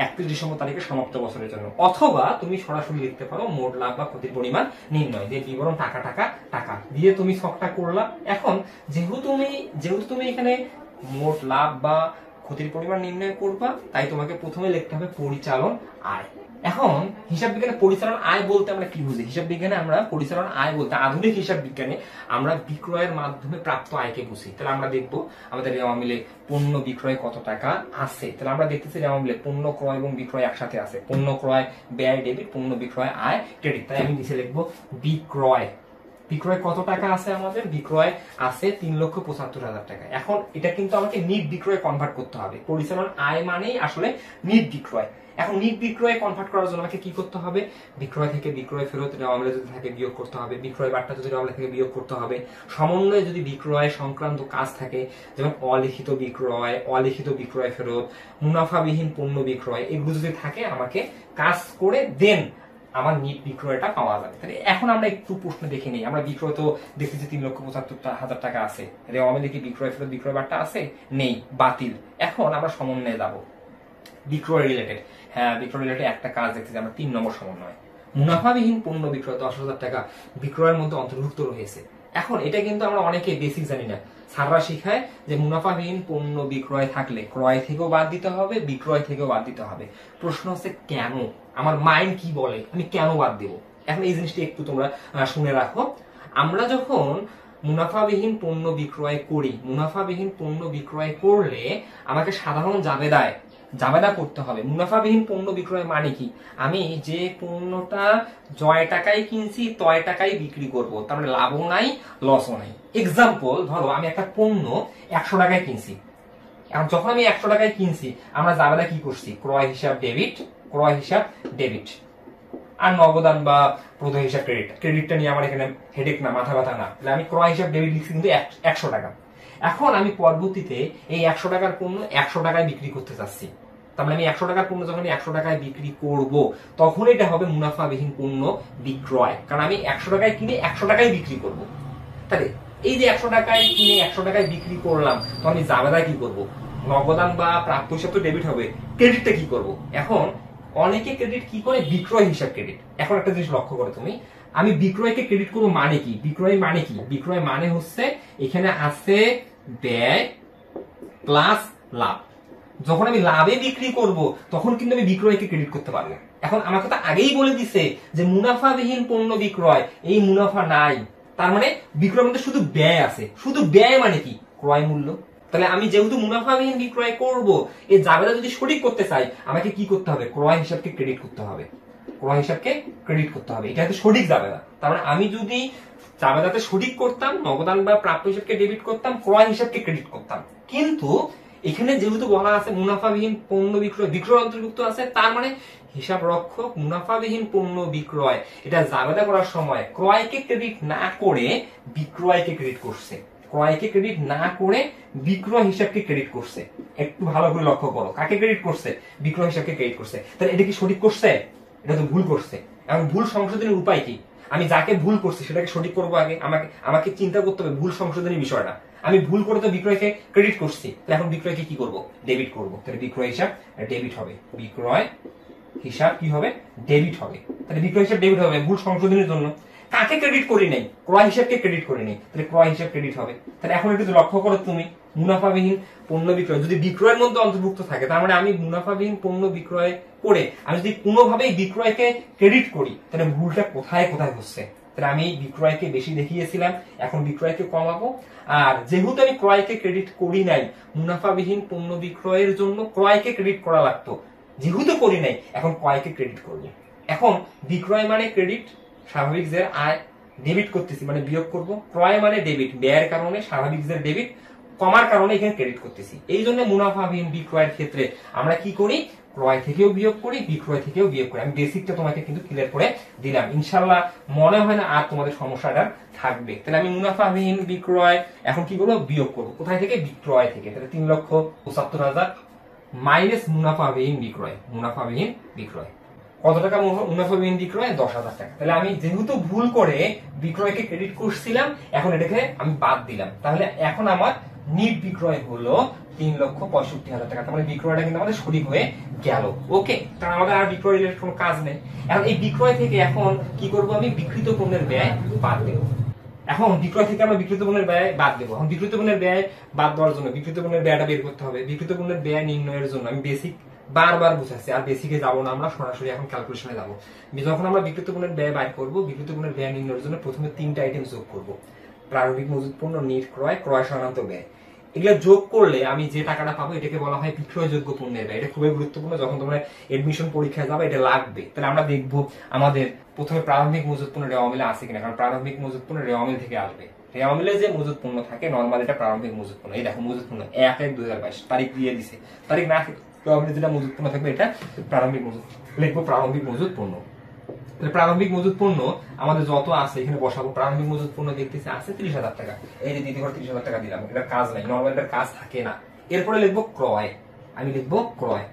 31 ডিসেম্বর তারিখে সমাপ্ত বছরের জন্য, অথবা তুমি সরাসরি লিখতে পারো মোট লাভ বা ক্ষতির পরিমাণ নির্ণয় দিয়ে বিবরণ টাকা টাকা টাকা দিয়ে তুমি ছকটা করলা। এখন যেহেতু তুমি এখানে মোট লাভ বা ক্ষতির পরিমাণ নির্ণয় করবা, তাই তোমাকে প্রথমে লিখতে হবে পরিচালন আয়। এখন হিসাব বিজ্ঞানে পরিচালন আয় বলতে আমরা কি বুঝি? হিসাব বিজ্ঞানে আমরা পরিচালন আয় বলতে আধুনিক হিসাব বিজ্ঞানে আমরা বিক্রয়ের মাধ্যমে প্রাপ্ত আয়কে বুঝি। তাহলে আমরা দেখবো আমাদের রেওয়া মিলে পণ্য বিক্রয় কত টাকা আছে। তাহলে আমরা দেখতেছি রেওয়া মিলে পণ্য ক্রয় এবং বিক্রয় একসাথে আছে। পণ্য ক্রয় ব্যয় ডেবিট, পণ্য বিক্রয় আয় ক্রেডিট। তাই আমি নিচে লিখবো বিক্রয়। বিক্রয় কত টাকা আছে? আমাদের বিক্রয় আছে 3,75,000 টাকা। এখন এটা কিন্তু আমাকে নিট বিক্রয় কনভার্ট করতে হবে। পরিচালন আয় মানেই আসলে নিট বিক্রয়। এখন নিট বিক্রয় কনভার্ট করার জন্য আমাকে কি করতে হবে? বিক্রয় থেকে বিক্রয় ফেরত রেওয়ামিলে যদি থাকে বিয়োগ করতে হবে, বিক্রয় বার্তা যদি রেওয়ামিলে থেকে বিয়োগ করতে হবে, সমন্বয়ে যদি বিক্রয় সংক্রান্ত কাজ থাকে, যেমন অলিখিত বিক্রয় ফেরত, মুনাফাবিহীন পণ্য বিক্রয়, এগুলো যদি থাকে আমাকে কাজ করে দেন আমার নিট বিক্রয়টা পাওয়া যাবে। তাহলে এখন আমরা একটু প্রশ্ন দেখে নিই। আমরা বিক্রয় তো দেখতেছি 3,75,000 টাকা আছে। রেওয়ামিলে কি বিক্রয় ফেরত বিক্রয় বার্তা আছে? নেই, বাতিল। এখন আমরা সমন্বয়ে যাব বিক্রয় রিলেটেড। হ্যাঁ, বিক্রয় রিলেটেড একটা কাজ দেখতেছি আমরা 3 নম্বর সমন্বয়। মুনাফাবিহীন পণ্য বিক্রয় 10,000 টাকা বিক্রয়ের মধ্যে অন্তর্ভুক্ত রয়েছে। এখন এটা কিন্তু আমরা অনেকে বেসিক জানি না। স্যাররা শিখায় যে মুনাফাবিহীন পণ্য বিক্রয় থাকলে ক্রয় থেকেও বাদ দিতে হবে, বিক্রয় থেকেও বাদ দিতে হবে। প্রশ্ন হচ্ছে কেন? আমার মাইন্ড কি বলে, আমি কেন বাদ দেব? এখন এই জিনিসটা একটু তোমরা শুনে রাখো। আমরা যখন মুনাফাবিহীন পণ্য বিক্রয় করি, মুনাফাবিহীন পণ্য বিক্রয় করলে আমাকে সাধারণ জাবেদা করতে হবে। মুনাফাবিহীন পণ্য বিক্রয় মানে কি? আমি যে পণ্যটা জয় টাকায় কিনছি তয় টাকায় বিক্রি করব, তার মানে লাভও নাই লসও নাই। এক্সাম্পল ধরো আমি একটা পণ্য 100 টাকায় কিনছি। এখন যখন আমি 100 টাকায় কিনছি, আমরা জাবেদা কি করছি? ক্রয় হিসাব ডেবিট, আর নগদান বা প্রদেয় হিসাব ক্রেডিট। ক্রেডিটটা নিয়ে আমার এখানে হেডেক না, মাথা ব্যথা না। তাহলে আমি ক্রয় হিসাব ডেবিট লিখছি কিন্তু 100 টাকা। এখন আমি পরবর্তীতে এই 100 টাকার পণ্য 100 টাকায় বিক্রি করতে চাচ্ছি। তার মানে আমি 100 টাকার পণ্য যখন আমি 100 টাকায় বিক্রি করব, তখন এটা হবে মুনাফাবিহীন পণ্য বিক্রয়, কারণ আমি 100 টাকায় কিনে 100 টাকায় বিক্রি করব। তাহলে এই যে 100 টাকায় কিনে 100 টাকায় বিক্রি করলাম, তো আমি জাবেদা কি করব? নগদান বা প্রাপ্য হিসাব তো ডেবিট হবে, ক্রেডিটটা কি করব? এখন অনেকে ক্রেডিট কি করে? বিক্রয় হিসাব ক্রেডিট। এখন একটা জিনিস লক্ষ্য করে তুমি, আমি বিক্রয়কে ক্রেডিট করবো মানে কি? বিক্রয় মানে হচ্ছে এখানে আছে ব্যয় প্লাস লাভ। যখন আমি লাভে বিক্রি করব, তখন কিন্তু আমি বিক্রয়কে ক্রেডিট করতে পারবো। এখন আমাকে তো আগেই বলে দিছে যে মুনাফাবিহীন পণ্য বিক্রয়, এই মুনাফা নাই, তার মানে বিক্রয়ের মধ্যে শুধু ব্যয় আছে। শুধু ব্যয় মানে কি? ক্রয় মূল্য। তাহলে আমি যেহেতু মুনাফাবিহীন বিক্রয় করব, এই জাবেদা যদি সঠিক করতে চাই, আমাকে কি করতে হবে? ক্রয় হিসাবকে ক্রেডিট করতে হবে। এটা হচ্ছে সঠিক জাবেদা। তার মানে আমি যদি জাবেদাতে সঠিক করতাম, নগদান বা প্রাপ্য হিসাবকে ডেবিট করতাম, ক্রয় হিসাবকে ক্রেডিট করতাম। কিন্তু এখানে যেহেতু বলা আছে মুনাফাবিহীন পণ্য বিক্রয় অন্তর্ভুক্ত আছে, তার মানে হিসাব রক্ষক মুনাফাবিহীন পণ্য বিক্রয় এটা জাবেদা করার সময় ক্রয়কে ক্রেডিট না করে বিক্রয়কে ক্রেডিট করছে। বিক্রয় হিসাবকে ক্রেডিট করছে। একটু ভালো করে লক্ষ্য করো, কাকে ক্রেডিট করছে? বিক্রয় হিসাবকে ক্রেডিট করছে। তাহলে এটা কি সঠিক করছে? এটা তো ভুল করছে। এখন ভুল সংশোধনের উপায় কি? আমি যাকে ভুল করছি সেটাকে সঠিক করবো আগে। আমাকে চিন্তা করতে হবে ভুল সংশোধনের বিষয়টা। আমি ভুল করে তো বিক্রয়কে ক্রেডিট করছি, তাহলে এখন বিক্রয়কে কি করব? ডেবিট করব। তাহলে বিক্রয় হিসাব ডেবিট হবে। বিক্রয় হিসাব কি হবে? ডেবিট হবে। তাহলে বিক্রয় হিসাব ডেবিট হবে ভুল সংশোধনের জন্য। কাকে ক্রেডিট করি নাই? ক্রয় হিসাবকে ক্রেডিট করি নাই, তাহলে ক্রয় হিসাব ক্রেডিট হবে। তাহলে এখন একটু লক্ষ্য করো তুমি, মুনাফাবিহীন পণ্য বিক্রয় যদি বিক্রয়ের মধ্যে অন্তর্ভুক্ত থাকে, তার মানে আমি মুনাফাবিহীন পণ্য বিক্রয় করে আমি যদি কোনোভাবেই বিক্রয়কে ক্রেডিট করি, তাহলে ভুলটা কোথায় কোথায় হচ্ছে? তাহলে আমি বিক্রয়কে বেশি দেখিয়েছিলাম, এখন বিক্রয়কে কমাবো। আর যেহেতু আমি ক্রয়কে ক্রেডিট করি নাই, মুনাফাবিহীন পণ্য বিক্রয়ের জন্য ক্রয়কে ক্রেডিট করা লাগতো, যেহেতু করি নাই এখন ক্রয়কে ক্রেডিট করব। এখন বিক্রয় মানে ক্রেডিট, স্বাভাবিক যে আয় ডেবিট করতেছি মানে বিয়োগ করব, ক্রয় মানে ডেবিট, ব্যয়ের কারণে স্বাভাবিক যে ডেবিট, কমার কারণে এখানে ক্রেডিট করতেছি। এই জন্য মুনাফাবিহীন বিক্রয়ের ক্ষেত্রে আমরা কি করি? ক্রয় থেকেও বিয়োগ করি, বিক্রয় থেকেও বিয়োগ করি। আমি বেসিকটা তোমাকে কিন্তু ক্লিয়ার করে দিলাম, ইনশাল্লাহ মনে হয় না আর তোমাদের সমস্যাটা থাকবে। তাহলে আমি মুনাফাবিহীন বিক্রয় এখন কি করবো? বিয়োগ করবো। কোথায় থেকে? বিক্রয় থেকে। তাহলে 3,75,000 মাইনাস মুনাফাবিহীন বিক্রয়। মুনাফাবিহীন বিক্রয় কত টাকা? মুনাফাবিহীন বিক্রয় 10,000 টাকা। তাহলে আমি যেহেতু ভুল করে বিক্রয়কে ক্রেডিট করছিলাম, এখন এটাকে আমি বাদ দিলাম। তাহলে এখন আমার নিট বিক্রয় হলো 3,65,000 টাকা। তাহলে বিক্রয়টা কিন্তু আমাদের সঠিক হয়ে গেল। ওকে, কারণ আমাদের আর বিক্রয় রিলেটেড কোনো কাজ নেই। এখন এই বিক্রয় থেকে এখন কি করব? আমি বিক্রিত পণ্যের ব্যয় বাদ দেব। এখন বিক্রয় থেকে আমরা বিক্রিত পণ্যের ব্যয় বাদ দেবো। এখন বিক্রিত পণ্যের ব্যয় বাদ দেওয়ার জন্য বিক্রিত পণ্যের ব্যয়টা বের করতে হবে। বিক্রিত পণ্যের ব্যয় নির্ণয়ের জন্য আমি বেসিক বারবার বুঝাচ্ছি, আর বেসিকে যাবো না, আমরা সরাসরি এখন ক্যালকুলেশনে যাবো। যখন আমরা বিক্রিত পণ্যের ব্যয় বাইর করবো, বিক্রিত পণ্যের ব্যয় নির্ণয়ের জন্য প্রথমে 3টা আইটেম যোগ করবো: প্রারম্ভিক মজুত পণ্য, নিট ক্রয়, ক্রয় সংক্রান্ত ব্যয়। এগুলো যোগ করলে আমি যে টাকাটা পাবো এটাকে বলা হয় বিক্রয়যোগ্য পণ্যের ব্যয়। এটা খুবই গুরুত্বপূর্ণ, যখন তোমরা এডমিশন পরীক্ষায় যাবে এটা লাগবে। তাহলে আমরা দেখবো আমাদের প্রথমে প্রারম্ভিক মজুত পণ্য রেওয়া মিলে আছে কিনা, কারণ প্রারম্ভিক মজুত পণ্য রেওয়া মিল থেকে আসবে। রেওয়া মিলে যে মজুত পণ্য থাকে নর্মাল, এটা প্রারম্ভিক মজুত পণ্য। এই দেখো মজুত পণ্য 1/1/2022 তারিখ দিয়ে দিছে, তারিখ না যেটা মজুত পণ্য থাকবে এটা প্রারম্ভিক মজুত, লিখবো প্রারম্ভিক মজুত পণ্য। প্রারম্ভিক মজুত পণ্য আমাদের যত আছে এখানে বসাবো। প্রারম্ভিক মজুত পণ্য দেখতেছি আছে 30,000 টাকা। এই যে দ্বিতীয় 30,000 টাকা দিলাম, এটার কাজ নাই, নর্মাল এটার কাজ থাকে না। এরপরে লিখবো ক্রয়, আমি লিখবো ক্রয়।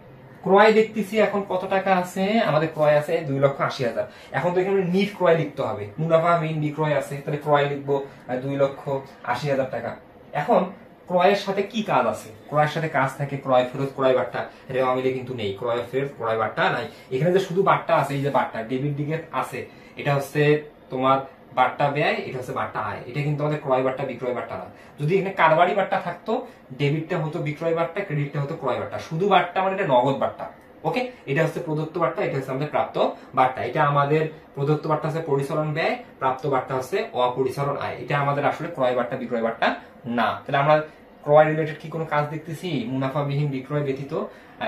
ক্রয় দেখতেছি এখন কত টাকা আছে আমাদের? ক্রয় আছে 2,80,000। এখন তো এখানে নিট ক্রয় লিখতে হবে, মুনাফাবিহীন বিক্রয় আছে, তাহলে ক্রয় লিখবো 2,80,000 টাকা। এখন ক্রয়ের সাথে কি কাজ আছে? ক্রয়ের সাথে কাজ থাকে ক্রয় ফেরত, ক্রয় বার্তা। রেওয়া মিলে কিন্তু নেই ক্রয় ফেরত, ক্রয় বার্তা নাই। এখানে যে শুধু বার্তা আছে, এই যে বার্তা ডেবিট দিকে আছে, এটা হচ্ছে তোমার বার্তা ব্যয়, এটা হচ্ছে বার্তা আয়। এটা কিন্তু আমাদের ক্রয় বার্তা বিক্রয় বার্তা না। যদি এখানে কারবারি বার্তা থাকতো, ডেবিটটা হতো বিক্রয় বার্তা, ক্রেডিটটা হতো ক্রয় বার্তা। শুধু বার্তা মানে এটা নগদ বার্তা। ওকে, এটা হচ্ছে প্রদত্ত বার্তা, এটা হচ্ছে আমাদের প্রাপ্ত বার্তা। এটা আমাদের প্রদত্ত বার্তা হচ্ছে পরিচালন ব্যয়, প্রাপ্ত বার্তা হচ্ছে অপরিচালন আয়। এটা আমাদের আসলে ক্রয় বার্তা বিক্রয় বার্তা না। তাহলে আমরা ক্রয় রিলেটেড কি কোনো কাজ দেখতেছি? মুনাফাবিহীন বিক্রয় ব্যতীত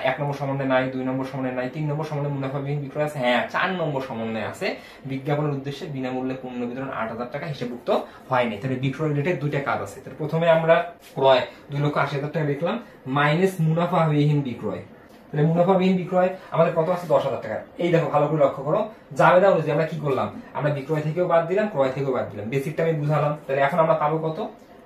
1 নম্বর সমন্বয় নাই, 2 নম্বর সমন্বয় নাই, 3 নম্বর সমন্বয় মুনাফাবিহীন বিক্রয় আছে, হ্যাঁ 4 নম্বর সমন্বয় আছে বিজ্ঞাপনের উদ্দেশ্যে বিনামূল্যে পণ্য বিতরণ 8,000 টাকা হিসাবভুক্ত হয়নি। তাহলে বিক্রয় রিলেটেড 2টা কাজ আছে। তাহলে প্রথমে আমরা ক্রয় 2,80,000 টাকা লিখলাম মাইনাস মুনাফাবিহীন বিক্রয়। তাহলে মুনাফাবিহীন বিক্রয় আমাদের কত আছে? 10,000 টাকা। এই দেখো ভালো করে লক্ষ্য করো, জাবেদা অনুযায়ী আমরা কি করলাম? আমরা বিক্রয় থেকেও বাদ দিলাম, ক্রয় থেকেও বাদ দিলাম। বেসিকটা আমি বুঝালাম। তাহলে এখন আমরা পাবো কত?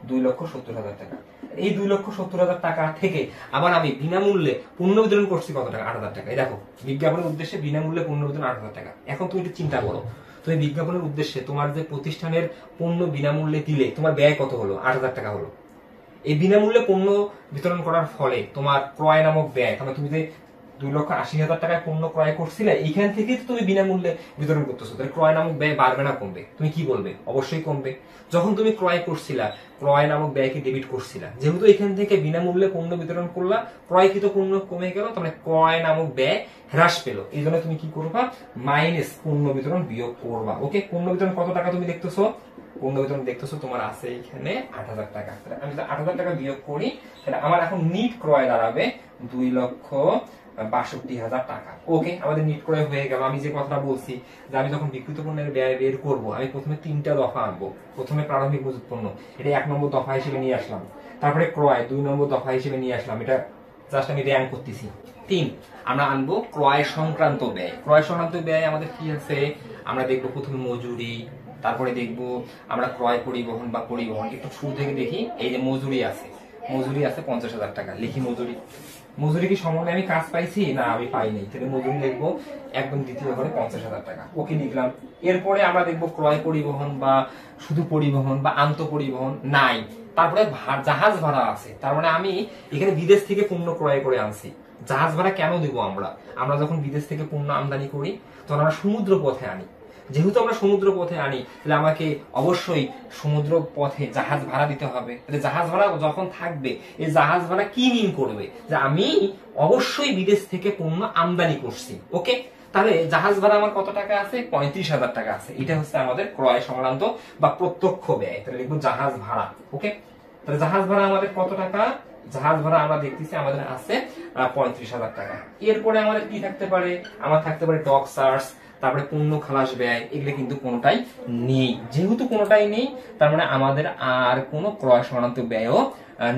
2,70,000 টাকা। এই 2,70,000 টাকা থেকে আবার আমি বিনামূল্যে পণ্য বিতরণ করছি কত টাকা? 8,000 টাকা। এই দেখো বিজ্ঞাপনের উদ্দেশ্যে বিনামূল্যে পণ্য বিতরণ 8,000 টাকা। এখন তুমি একটু চিন্তা করো, তুমি বিজ্ঞাপনের উদ্দেশ্যে তোমার যে প্রতিষ্ঠানের পণ্য বিনামূল্যে দিলে তোমার ব্যয় কত হলো? 8,000 টাকা হলো। এই বিনামূল্যে পণ্য বিতরণ করার ফলে তোমার ক্রয় নামক ব্যয়, তাহলে তুমি যে 2,80,000 টাকায় পণ্য ক্রয় করছিলে, এইখান থেকে তুমি বিনামূল্যে বিতরণ করতেছো, তাহলে ক্রয় নামক ব্যয় বাড়বে না কমবে? তুমি কি বলবে? অবশ্যই কমবে। যখন তুমি ক্রয় করছিলা, ক্রয় নামক ব্যয়কে ডেবিট করছিলা, যেহেতু এখান থেকে বিনামূল্যে পণ্য বিতরণ করলা, ক্রয়কৃত পণ্য কমে গেল, তাহলে ক্রয় নামক ব্যয় হ্রাস পেল। এই জন্য তুমি কি করবা? মাইনাস পণ্য বিতরণ বিয়োগ করবা। ওকে, পণ্য বিতরণ কত টাকা তুমি দেখতেছো? পণ্য বিতরণ দেখতেছো তোমার আছে এখানে 8,000 টাকা। আমি যদি 8,000 টাকা বিয়োগ করি, তাহলে আমার এখন নিট ক্রয় দাঁড়াবে 2,62,000 টাকা। ওকে, আমাদের নিট ক্রয় হয়ে গেল। আমি যে কথাটা বলছি যে আমি যখন বিক্রিত পণ্যের ব্যয় বের করবো, আমি প্রথমে 3টা দফা আনবো। প্রথমে প্রারম্ভিক মজুত পণ্য, এটা 1 নম্বর দফা হিসেবে নিয়ে আসলাম। তারপরে ক্রয় 2 নম্বর দফা হিসেবে নিয়ে আসলাম। এটা জাস্ট আমি র্যাঙ্ক করতেছি। 3 আমরা আনবো ক্রয় সংক্রান্ত ব্যয়। ক্রয় সংক্রান্ত ব্যয় আমাদের কি আছে? আমরা দেখবো প্রথমে মজুরি, তারপরে দেখবো আমরা ক্রয় পরিবহন বা পরিবহন। একটু শুরু থেকে দেখি, এই যে মজুরি আছে, মজুরি আছে 50,000 টাকা। লিখি মজুরি। মজুরি কি সমন্বয়ে আমি কাজ পাইছি? না, আমি পাইনি। তাহলে মজুরি লিখবো একদম দ্বিতীয় ঘরে 50,000 টাকা। ওকে, লিখলাম। এরপরে আমরা দেখবো ক্রয় পরিবহন বা শুধু পরিবহন বা আন্ত পরিবহন নাই। তারপরে জাহাজ ভাড়া আছে। তার মানে আমি এখানে বিদেশ থেকে পণ্য ক্রয় করে আনছি। জাহাজ ভাড়া কেন দিব? আমরা যখন বিদেশ থেকে পণ্য আমদানি করি তখন আমরা সমুদ্র পথে আনি। যেহেতু আমরা সমুদ্র পথে আনি তাহলে আমাকে অবশ্যই সমুদ্র পথে জাহাজ ভাড়া দিতে হবে। তাহলে জাহাজ ভাড়া যখন থাকবে, এই জাহাজ ভাড়া কি মিন করবে যে আমি অবশ্যই বিদেশ থেকে পণ্য আমদানি করছি। ওকে, তাহলে জাহাজ ভাড়া আমার কত টাকা আছে? 35,000 টাকা আছে। এটা হচ্ছে আমাদের ক্রয় সংক্রান্ত বা প্রত্যক্ষ ব্যয়। তাহলে লিখবো জাহাজ ভাড়া। ওকে, তাহলে জাহাজ ভাড়া আমাদের কত টাকা? জাহাজ ভাড়া আমরা দেখতেছি আমাদের আছে 35,000 টাকা। এরপরে আমাদের কি থাকতে পারে? আমার থাকতে পারে ডক চার্জ, তারপরে পণ্য খালাস ব্যয়। এগুলো কিন্তু কোনোটাই নেই। যেহেতু কোনোটাই নেই, তার মানে আমাদের আর কোনো ক্রয় সংক্রান্ত ব্যয়ও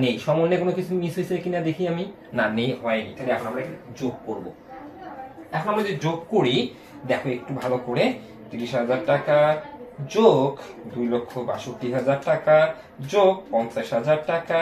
নেই। সমন্বয়ে কোনো কিছু মিস হয়েছে কিনা দেখি আমি। না, নেই, হয়নি। তাহলে এখন আমরা যোগ করব। এখন আমরা যদি যোগ করি, দেখো একটু ভালো করে, 30,000 টাকা যোগ 2,62,000 টাকা যোগ 50,000 টাকা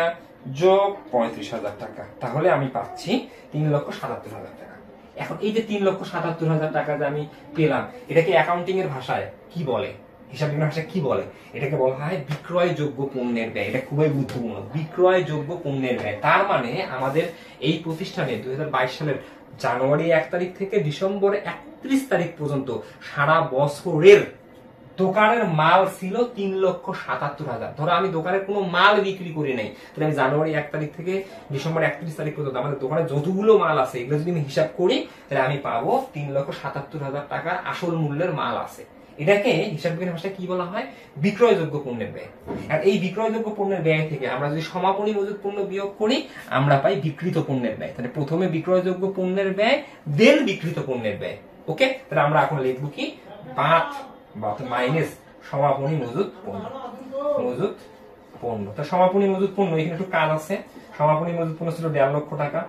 যোগ 35,000 টাকা, তাহলে আমি পাচ্ছি 3,77,000 টাকা। এখন এই যে 3,77,000 টাকা যে আমি পেলাম, এটাকে অ্যাকাউন্টিং এর ভাষায় কি বলে, হিসাব বিজ্ঞানের ভাষায় কি বলে? এটাকে বলা হয় বিক্রয়যোগ্য পণ্যের ব্যয়। এটা খুবই গুরুত্বপূর্ণ, বিক্রয়যোগ্য পণ্যের ব্যয়। তার মানে আমাদের এই প্রতিষ্ঠানে 2022 সালের জানুয়ারি 1 তারিখ থেকে ডিসেম্বর 31 তারিখ পর্যন্ত সারা বছরের দোকানের মাল ছিল 3,77,000। ধরো আমি দোকানের কোনো মাল বিক্রি করি নাই, তাহলে আমি জানুয়ারি 1 তারিখ থেকে ডিসেম্বর 31 তারিখ পর্যন্ত আমাদের দোকানে যতগুলো মাল আছে এগুলো যদি আমি হিসাব করি, তাহলে আমি পাবো 3,77,000 টাকার আসল মূল্যের মাল আছে। এটাকে হিসাব বিজ্ঞানের ভাষায় কি বলা হয়? বিক্রয়যোগ্য পণ্যের ব্যয়। আর এই বিক্রয়যোগ্য পণ্যের ব্যয় থেকে আমরা যদি সমাপনী মজুত পণ্য বিয়োগ করি, আমরা পাই বিকৃত পণ্যের ব্যয়। তাহলে প্রথমে বিক্রয়যোগ্য পণ্যের ব্যয়, দেন বিকৃত পণ্যের ব্যয়। ওকে, তাহলে আমরা এখন লিখবো কি? বাদ বা মাইনাস সমাপনী মজুত পণ্য। মজুত পণ্য, তা সমাপনী মজুত পণ্য এখানে একটু কাজ আছে। সমাপনী মজুত পণ্য ছিল 1.5 লক্ষ টাকা।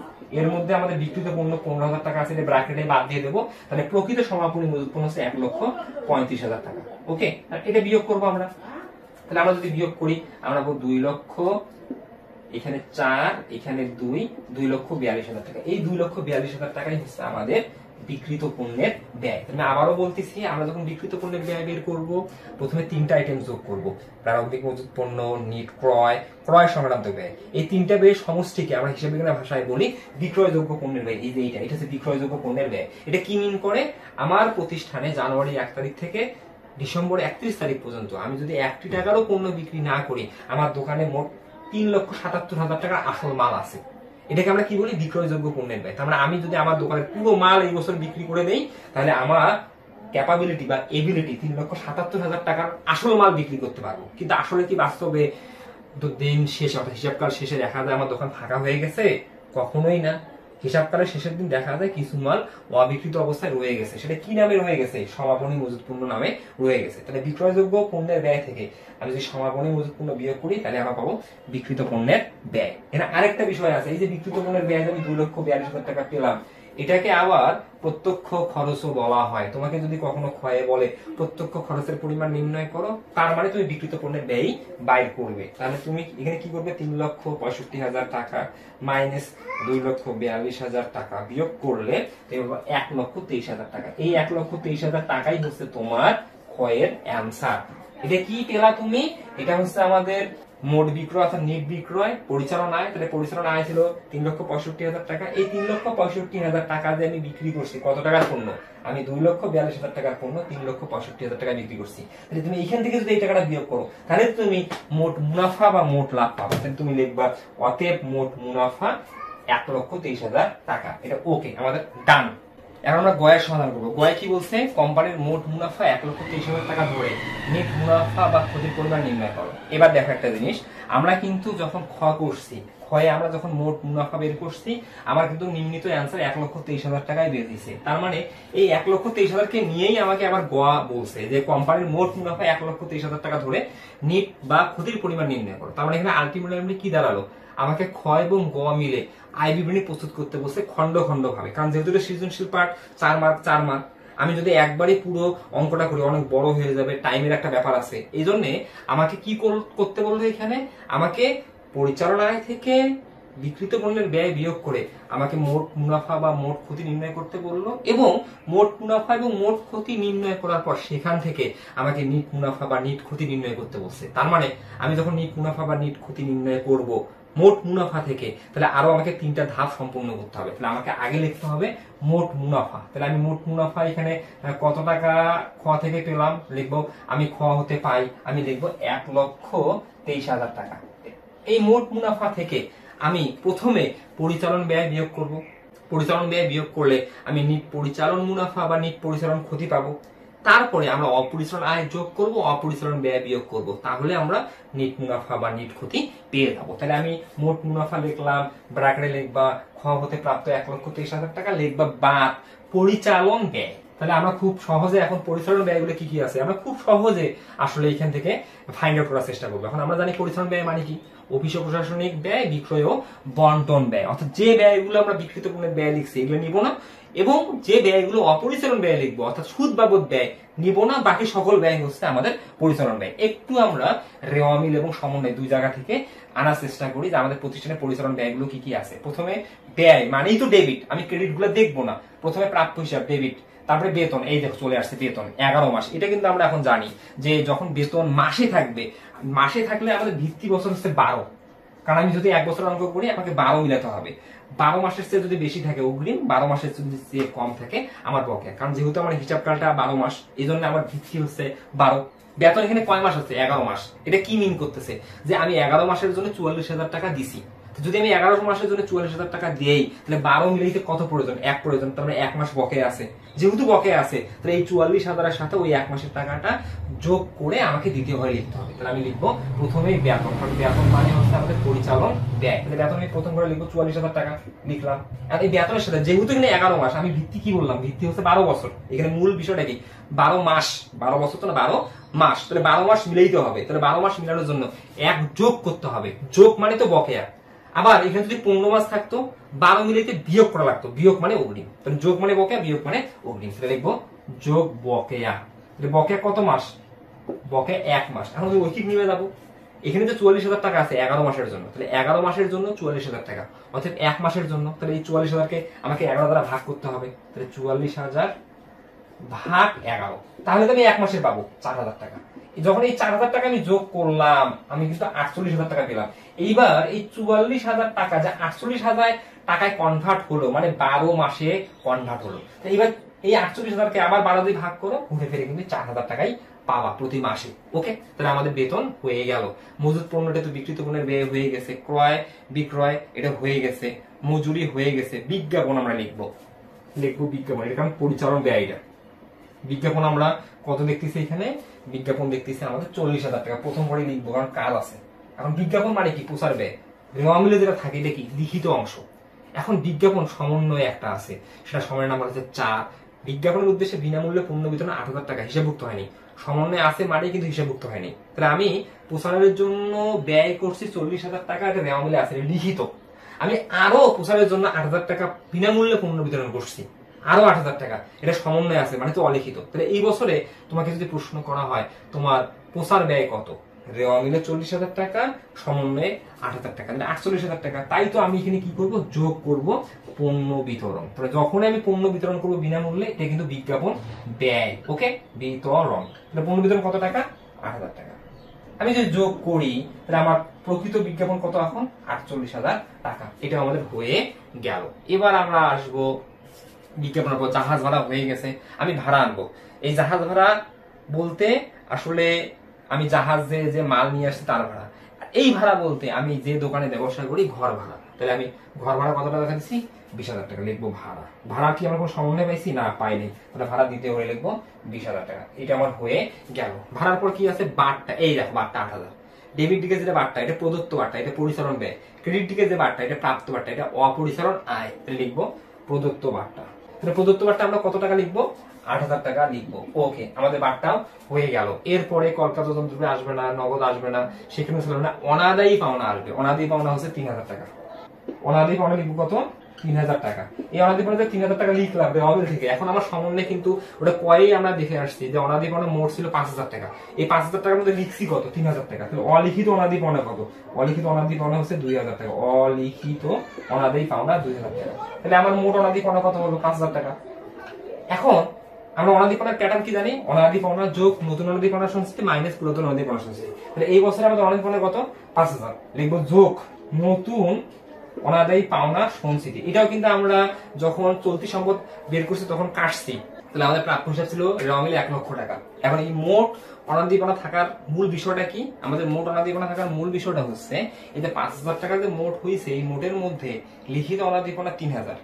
এর মধ্যে আমাদের বিক্রিত পণ্য 15,000 টাকা আছে, ব্র্যাকেটে বাদ দিয়ে দেবো। তাহলে প্রকৃত সমাপনী মজুত পণ্য হচ্ছে 1,35,000 টাকা। ওকে, আর এটা বিয়োগ করবো আমরা। তাহলে আমরা যদি বিয়োগ করি, আমরা বলবো 2 লক্ষ, এখানে 4, এখানে 2,42,000 টাকা। এই 2,42,000 টাকাই হচ্ছে আমাদের বিক্রিত পণ্যের ব্যয়। আমি আবারও বলতেছি, আমরা যখন বিক্রিত পণ্যের ব্যয় বের করব, প্রথমে 3টা আইটেম যোগ করব। প্রারম্ভিক মজুত পণ্য, নিট ক্রয়, ক্রয় সংক্রান্ত ব্যয়। এই 3টা ব্যয়ের সমষ্টিকে আমরা হিসাব বিজ্ঞানের ভাষায় বলি বিক্রয়যোগ্য পণ্যের ব্যয়। এই যে এটা হচ্ছে বিক্রয়যোগ্য পণ্যের ব্যয়। এটা কি মিন করে? আমার প্রতিষ্ঠানে জানুয়ারি 1 তারিখ থেকে ডিসেম্বর 31 তারিখ পর্যন্ত আমি যদি 1 টাকারও পণ্য বিক্রি না করি, আমার দোকানে মোট 3,77,000 টাকার আসল মাল আছে। এটাকে আমরা কি বলি? বিক্রয়যোগ্য পণ্যের ব্যয়। তার মানে আমি যদি আমার দোকানের পুরো মাল এই বছর বিক্রি করে দেই, তাহলে আমার ক্যাপাবিলিটি বা এবিলিটি 3,77,000 টাকার আসল মাল বিক্রি করতে পারবো। কিন্তু আসলে কি বাস্তবে দিন শেষে অর্থাৎ হিসাবকাল শেষে দেখা যায় আমার দোকান ফাঁকা হয়ে গেছে? কখনোই না। হিসাবকালের শেষের দিন দেখা যায় কিছু মাল অবিকৃত অবস্থায় রয়ে গেছে। সেটা কি নামে রয়ে গেছে? সমাপনী মজুত পণ্য নামে রয়ে গেছে। তাহলে বিক্রয়যোগ্য পণ্যের ব্যয় থেকে আমি যদি সমাপনী মজুত পণ্য বিয়োগ করি, তাহলে আমরা পাবো বিকৃত পণ্যের ব্যয়। এখানে আরেকটা বিষয় আছে, এই যে বিকৃত পণ্যের ব্যয় আমি 2,42,000 টাকা পেলাম, এটাকে আবার প্রত্যক্ষ খরচও বলা হয়। তোমাকে যদি কখনো ক্ষয়ে বলে প্রত্যক্ষ খরচের পরিমাণ নির্ণয় করো, তার মানে তুমি বিকৃত পণ্যের ব্যয় বাইর করবে। তাহলে তুমি এখানে কি করবে? 3,65,000 টাকা মাইনাস 2,42,000 টাকা বিয়োগ করলে 1,23,000 টাকা। এই 1,23,000 টাকাই হচ্ছে তোমার ক্ষয়ের অ্যান্সার। এটা কি পেলা তুমি? এটা হচ্ছে আমাদের মোট বিক্রয় অর্থাৎ নেট বিক্রয়, পরিচালনা আয়। তাহলে পরিচালনা আয় ছিল 3,65,000 টাকা। এই 3,65,000 টাকা যে আমি বিক্রি করছি কত টাকার পণ্য? আমি 2,42,000 টাকার পণ্য 3,65,000 টাকা বিক্রি করছি। তাহলে তুমি এখান থেকে যদি এই টাকাটা বিয়োগ করো, তাহলে তুমি মোট মুনাফা বা মোট লাভ পাবে। তাহলে তুমি লিখবা অতএব মোট মুনাফা 1,23,000 টাকা। এটা ওকে, আমাদের ডান। এখন আমরা গয়ের সমাধান করবো। গয়ে কি বলছে? কোম্পানির মোট মুনাফা 1,23,000 টাকা ধরে নেট মুনাফা বা ক্ষতির পরিমাণ নির্ণয় করো। এবার দেখো একটা জিনিস, আমরা কিন্তু যখন খ করছি, ক্ষয়ে আমরা যখন মোট মুনাফা বের করছি, আমার কিন্তু নিম্নিত অ্যান্সার 1,23,000 টাকায় বের হয়েছে। তার মানে এই 1,23,000 কে নিয়েই আমাকে আবার গোয়া বলছে যে কোম্পানির মোট মুনাফা 1,23,000 টাকা ধরে নেট বা ক্ষতির পরিমাণ নির্ণয় করো। তার মানে এখানে আলটিমেটলি কি দাঁড়ালো? আমাকে খ এবং গ মিলে আয় বিবরণী প্রস্তুত করতে বলছে খন্ড খন্ড ভাবে। কারণ যেহেতু এটা সৃজনশীল পার্ট, 4 মার্ক 4 মার্ক, আমি যদি একবারই পুরো অঙ্কটা করি অনেক বড় হয়ে যাবে, টাইমের একটা ব্যাপার আছে। এই জন্য আমাকে কি করতে বললো? এখানে আমাকে পরিচালনা আয় থেকে বিকৃত পণ্যের ব্যয় বিয়োগ করে আমাকে মোট মুনাফা বা মোট ক্ষতি নির্ণয় করতে বললো, এবং মোট মুনাফা এবং মোট ক্ষতি নির্ণয় করার পর সেখান থেকে আমাকে নিট মুনাফা বা নিট ক্ষতি নির্ণয় করতে বলছে। তার মানে আমি যখন নিট মুনাফা বা নিট ক্ষতি নির্ণয় করব, মোট মুনাফা থেকে, তাহলে আরো আমাকে 3টা ধাপ সম্পূর্ণ করতে হবে। তাহলে আমাকে আগে লিখতে হবে মোট মুনাফা। তাহলে আমি মোট মুনাফা এখানে কত টাকা খ থেকে পেলাম লিখবো, আমি খ হতে পাই, আমি লিখবো 1,23,000 টাকা। এই মোট মুনাফা থেকে আমি প্রথমে পরিচালন ব্যয় বিয়োগ করব। পরিচালন ব্যয় বিয়োগ করলে আমি নিট পরিচালন মুনাফা বা নিট পরিচালন ক্ষতি পাবো। তারপরে আমরা অপরিচালন আয় যোগ করব, অপরিচালন ব্যয় বিয়োগ করব, তাহলে আমরা নিট মুনাফা বা নিট ক্ষতি পেয়ে যাবো। তাহলে আমি মোট মুনাফা লিখলাম, ব্র্যাকেটে লিখবা খ হতে প্রাপ্ত 1,23,000 টাকা, লিখবা বাদ পরিচালন ব্যয়। তাহলে আমরা খুব সহজে এখন পরিচালন ব্যয়গুলো কি কি আছে আমরা খুব সহজে আসলে এখান থেকে ফাইন্ড আউট করার চেষ্টা করবো। এখন আমরা জানি পরিচালন ব্যয় মানে কি, অফিস ও প্রশাসনিক ব্যয়, বিক্রয় ও বন্টন ব্যয়। অর্থাৎ যে ব্যয়গুলো আমরা বিক্রিত পণ্যের ব্যয় লিখছি এগুলো নিব না, এবং যে ব্যয়গুলো অপরিচালন ব্যয় লিখবো অর্থাৎ সুদ বাবদ ব্যয় নিব না, বাকি সকল ব্যয় হচ্ছে আমাদের পরিচালন ব্যয়। একটু আমরা রেওয়া মিল এবং সমন্বয় দুই জায়গা থেকে আনার চেষ্টা করি যে আমাদের প্রতিষ্ঠানের পরিচালন ব্যয়গুলো কি কি আছে। প্রথমে ব্যয় মানেই তো ডেবিট, আমি ক্রেডিট গুলো দেখবো না, প্রথমে প্রাপ্য হিসাব ডেবিট, তারপরে বেতন, এই দেখো চলে আসছে বেতন 11 মাস। এটা কিন্তু আমরা এখন জানি যে যখন বেতন মাসে থাকবে, মাসে থাকলে আমাদের ভিত্তি বছর হচ্ছে 12, কারণ আমি যদি 1 বছর অঙ্ক করি আমাকে 12 মিলাতে হবে। 12 মাসের চেয়ে যদি বেশি থাকে অগ্রিম, 12 মাসের চেয়ে কম থাকে আমার বকেয়া। কারণ যেহেতু আমার হিসাব কালটা 12 মাস, এই জন্য আমার ভিত্তি হচ্ছে 12। বেতন এখানে কয় মাস হচ্ছে? 11 মাস। এটা কি মিন করতেছে যে আমি 11 মাসের জন্য 44,000 টাকা দিছি। যদি আমি 11 মাসের জন্য 44,000 টাকা দিই, তাহলে 12 মিলাইতে কত প্রয়োজন? 1 প্রয়োজন। তার মানে 1 মাস বকেয়া আছে। যেহেতু বকেয়া আছে, তাহলে এই 44,000 এর সাথে ওই 1 মাসের টাকাটা যোগ করে আমাকে দ্বিতীয় ঘরে লিখতে হবে। তাহলে আমি লিখবো প্রথমেই বেতন, কারণ বেতন মানে হচ্ছে আমাদের পরিচালন ব্যয়। তাহলে বেতন আমি প্রথম ঘরে লিখবো 44,000 টাকা লিখলাম। আর এই বেতনের সাথে যেহেতু এখানে 11 মাস, আমি ভিত্তি কি বললাম? ভিত্তি হচ্ছে 12 বছর। এখানে মূল বিষয়টা কি? 12 মাস, 12 বছর তো না, 12 মাস। তাহলে 12 মাস মিলাইতে হবে। তাহলে 12 মাস মিলানোর জন্য 1 যোগ করতে হবে। যোগ মানে তো বকেয়া। আবার এখানে যদি 15 মাস থাকতো, 12 মিলাইতে বিয়োগ করা লাগতো। বিয়োগ মানে অগ্রিম। তাহলে যোগ মানে বকেয়া, বিয়োগ মানে অগ্রিম। তাহলে লিখবো যোগ বকেয়া। বকেয়া কত মাস? বকেয়া 1 মাস। এখন আমি ঐকিক নিয়ে যাবো। এখানে যে 44,000 টাকা আছে 11 মাসের জন্য, তাহলে 11 মাসের জন্য 44,000 টাকা, অর্থাৎ 1 মাসের জন্য। তাহলে এই 44,000কে আমাকে 11 দ্বারা ভাগ করতে হবে। তাহলে 44,000 ভাগ 11, তাহলে তো আমি 1 মাসের পাবো 4,000 টাকা। যখন এই 4,000 টাকা আমি যোগ করলাম, আমি কিন্তু 48,000 টাকা পেলাম। এইবার এই 44,000 টাকা যা 48,000 টাকায় কনভার্ট হলো, মানে 12 মাসে কনভার্ট হলো। এইবার এই 48,000কে আবার 12 দিয়ে ভাগ করো, ঘুরে ফিরে কিন্তু 4,000 টাকাই পাওয়া প্রতি মাসে। ওকে, তাহলে আমাদের বেতন হয়ে গেল। মজুদ পণ্যটা তো বিক্রিত পণ্যের ব্যয় হয়ে গেছে, ক্রয় বিক্রয় এটা হয়ে গেছে, মজুরি হয়ে গেছে। বিজ্ঞাপন আমরা লিখবো বিজ্ঞাপন, এটা কারণ পরিচালন ব্যয়। এটা বিজ্ঞাপন আমরা কত দেখতেছি? এখানে বিজ্ঞাপন দেখতেছি আমাদের 40,000 টাকা। প্রথম করে লিখবো কারণ কাজ আছে। এখন বিজ্ঞাপন মানে কি? প্রচার ব্যয়। রেওয়া মিলে যেটা থাকে এটা কি? লিখিত অংশ। এখন বিজ্ঞাপন সমন্বয় একটা আছে, সেটা সময়ের নাম্বার হচ্ছে 4। বিজ্ঞাপনের উদ্দেশ্যে বিনামূল্যে পণ্য বিতরণ 8,000 টাকা, হিসাবভুক্ত হয়নি। সমন্বয় আছে মানে কিন্তু হিসাবভুক্ত হয়নি। তাহলে আমি প্রচারের জন্য ব্যয় করছি 40,000 টাকা, এটা রেওয়া মিলে আছে লিখিত। আমি আরো প্রচারের জন্য 8,000 টাকা বিনামূল্যে পণ্য বিতরণ করছি, আরো 8,000 টাকা, এটা সমন্বয় আছে মানে তো অলিখিত। তাহলে এই বছরে তোমাকে যদি প্রশ্ন করা হয় তোমার প্রচার ব্যয় কত, রেওয়া মিলে 40,000 টাকা, সমন্বয়ে 8,000 টাকা, মানে 48,000 টাকা। তাই তো আমি এখানে কি করব? যোগ করব পণ্য বিতরণ। তাহলে যখন আমি পণ্য বিতরণ করবো বিনামূল্যে, এটা কিন্তু বিজ্ঞাপন ব্যয়। ওকে, বিতরণ। তাহলে পণ্য বিতরণ কত টাকা? 8,000 টাকা। আমি যদি যোগ করি তাহলে আমার প্রকৃত বিজ্ঞাপন কত? এখন 48,000 টাকা। এটা আমাদের হয়ে গেল। এবার আমরা আসবো বিজ্ঞাপনের পর জাহাজ ভাড়া হয়ে গেছে, আমি ভাড়া আনবো। এই জাহাজ ভাড়া বলতে আসলে আমি জাহাজে যে মাল নিয়ে আসছি তার ভাড়া। এই ভাড়া বলতে আমি যে দোকানে ব্যবসা করি ঘর ভাড়া। তাহলে আমি ঘর ভাড়া কত টাকা দিচ্ছি? 20,000 টাকা। লিখবো ভাড়া। ভাড়া কি আমার কোনো সমন্বয় পাইছি? না, পাইনি। তাহলে ভাড়া দিতে হলে লিখবো 20,000 টাকা। এটা আমার হয়ে গেল। ভাড়ার পর কি আছে? বারটা। এই দেখো বারটা 8,000। ডেবিট দিকে যেটা বারটা, এটা প্রদত্ত বারটা, এটা পরিচালন ব্যয়। ক্রেডিট দিকে যে বারটা, এটা প্রাপ্ত বারটা, এটা অপরিচালন আয়। তাহলে লিখবো প্রদত্ত বারটা। তাহলে প্রদত্ত বারটা আমরা কত টাকা লিখবো? 8,000 টাকা লিখবো। ওকে, আমাদের বারটাও হয়ে গেল। এরপরে কলকাতা যন্ত্রপাতি আসবে না, নগদ আসবে না, সেখানে ছিল না, অনাদায়ী পাওনা আসবে। অনাদায়ী পাওনা হচ্ছে 3,000 টাকা। অনাদায়ী পাওনা লিখবো কত? 3,000 টাকা। এই অনাদায়ী পাওনা 3,000 টাকা লিখলাম রেওয়ামিল থেকে। এখন আমার সমন্বয়ে কিন্তু ওটা কয়েই আমরা দেখে আসছি যে অনাদায়ী পাওনা মোট ছিল 5,000 টাকা। এই 5,000 টাকার মধ্যে লিখছি কত? 3,000 টাকা। তাহলে অলিখিত অনাদায়ী পাওনা কত? অলিখিত অনাদায়ী পাওনা হচ্ছে 2,000 টাকা। অলিখিত অনাদায়ী পাওনা 2,000 টাকা। তাহলে আমার মোট অনাদায়ী পাওনা কত হলো? 5,000 টাকা। এখন আমরা অনাদায়ী পাওনার প্যাটার্ন কি জানি? অনাদায়ী পাওনা যোগ নতুন অনাদায়ী পাওনা সঞ্চিতি মাইনাস পুরাতন অনাদায়ী পাওনা সঞ্চিতি। তাহলে এই বছরে আমাদের অনাদায়ী পাওনা কত? 5,000। লিখবো যোগ নতুন অনাদায়ী পাওনা সঞ্চিতি। এটাও কিন্তু আমরা যখন চলতি সম্পদ বের করছি তখন কাটছি, তাহলে আমাদের প্রাপ্য হিসাব ছিল রেওয়া মিলে 1 লক্ষ টাকা। এখন এই মোট অনাদায়ী পাওনা থাকার মূল বিষয়টা কি? আমাদের মোট অনাদায়ী পাওনা থাকার মূল বিষয়টা হচ্ছে এই যে 5,000 টাকা যে মোট হয়েছে, এই মোটের মধ্যে লিখিত অনাদায়ী পাওনা 3,000,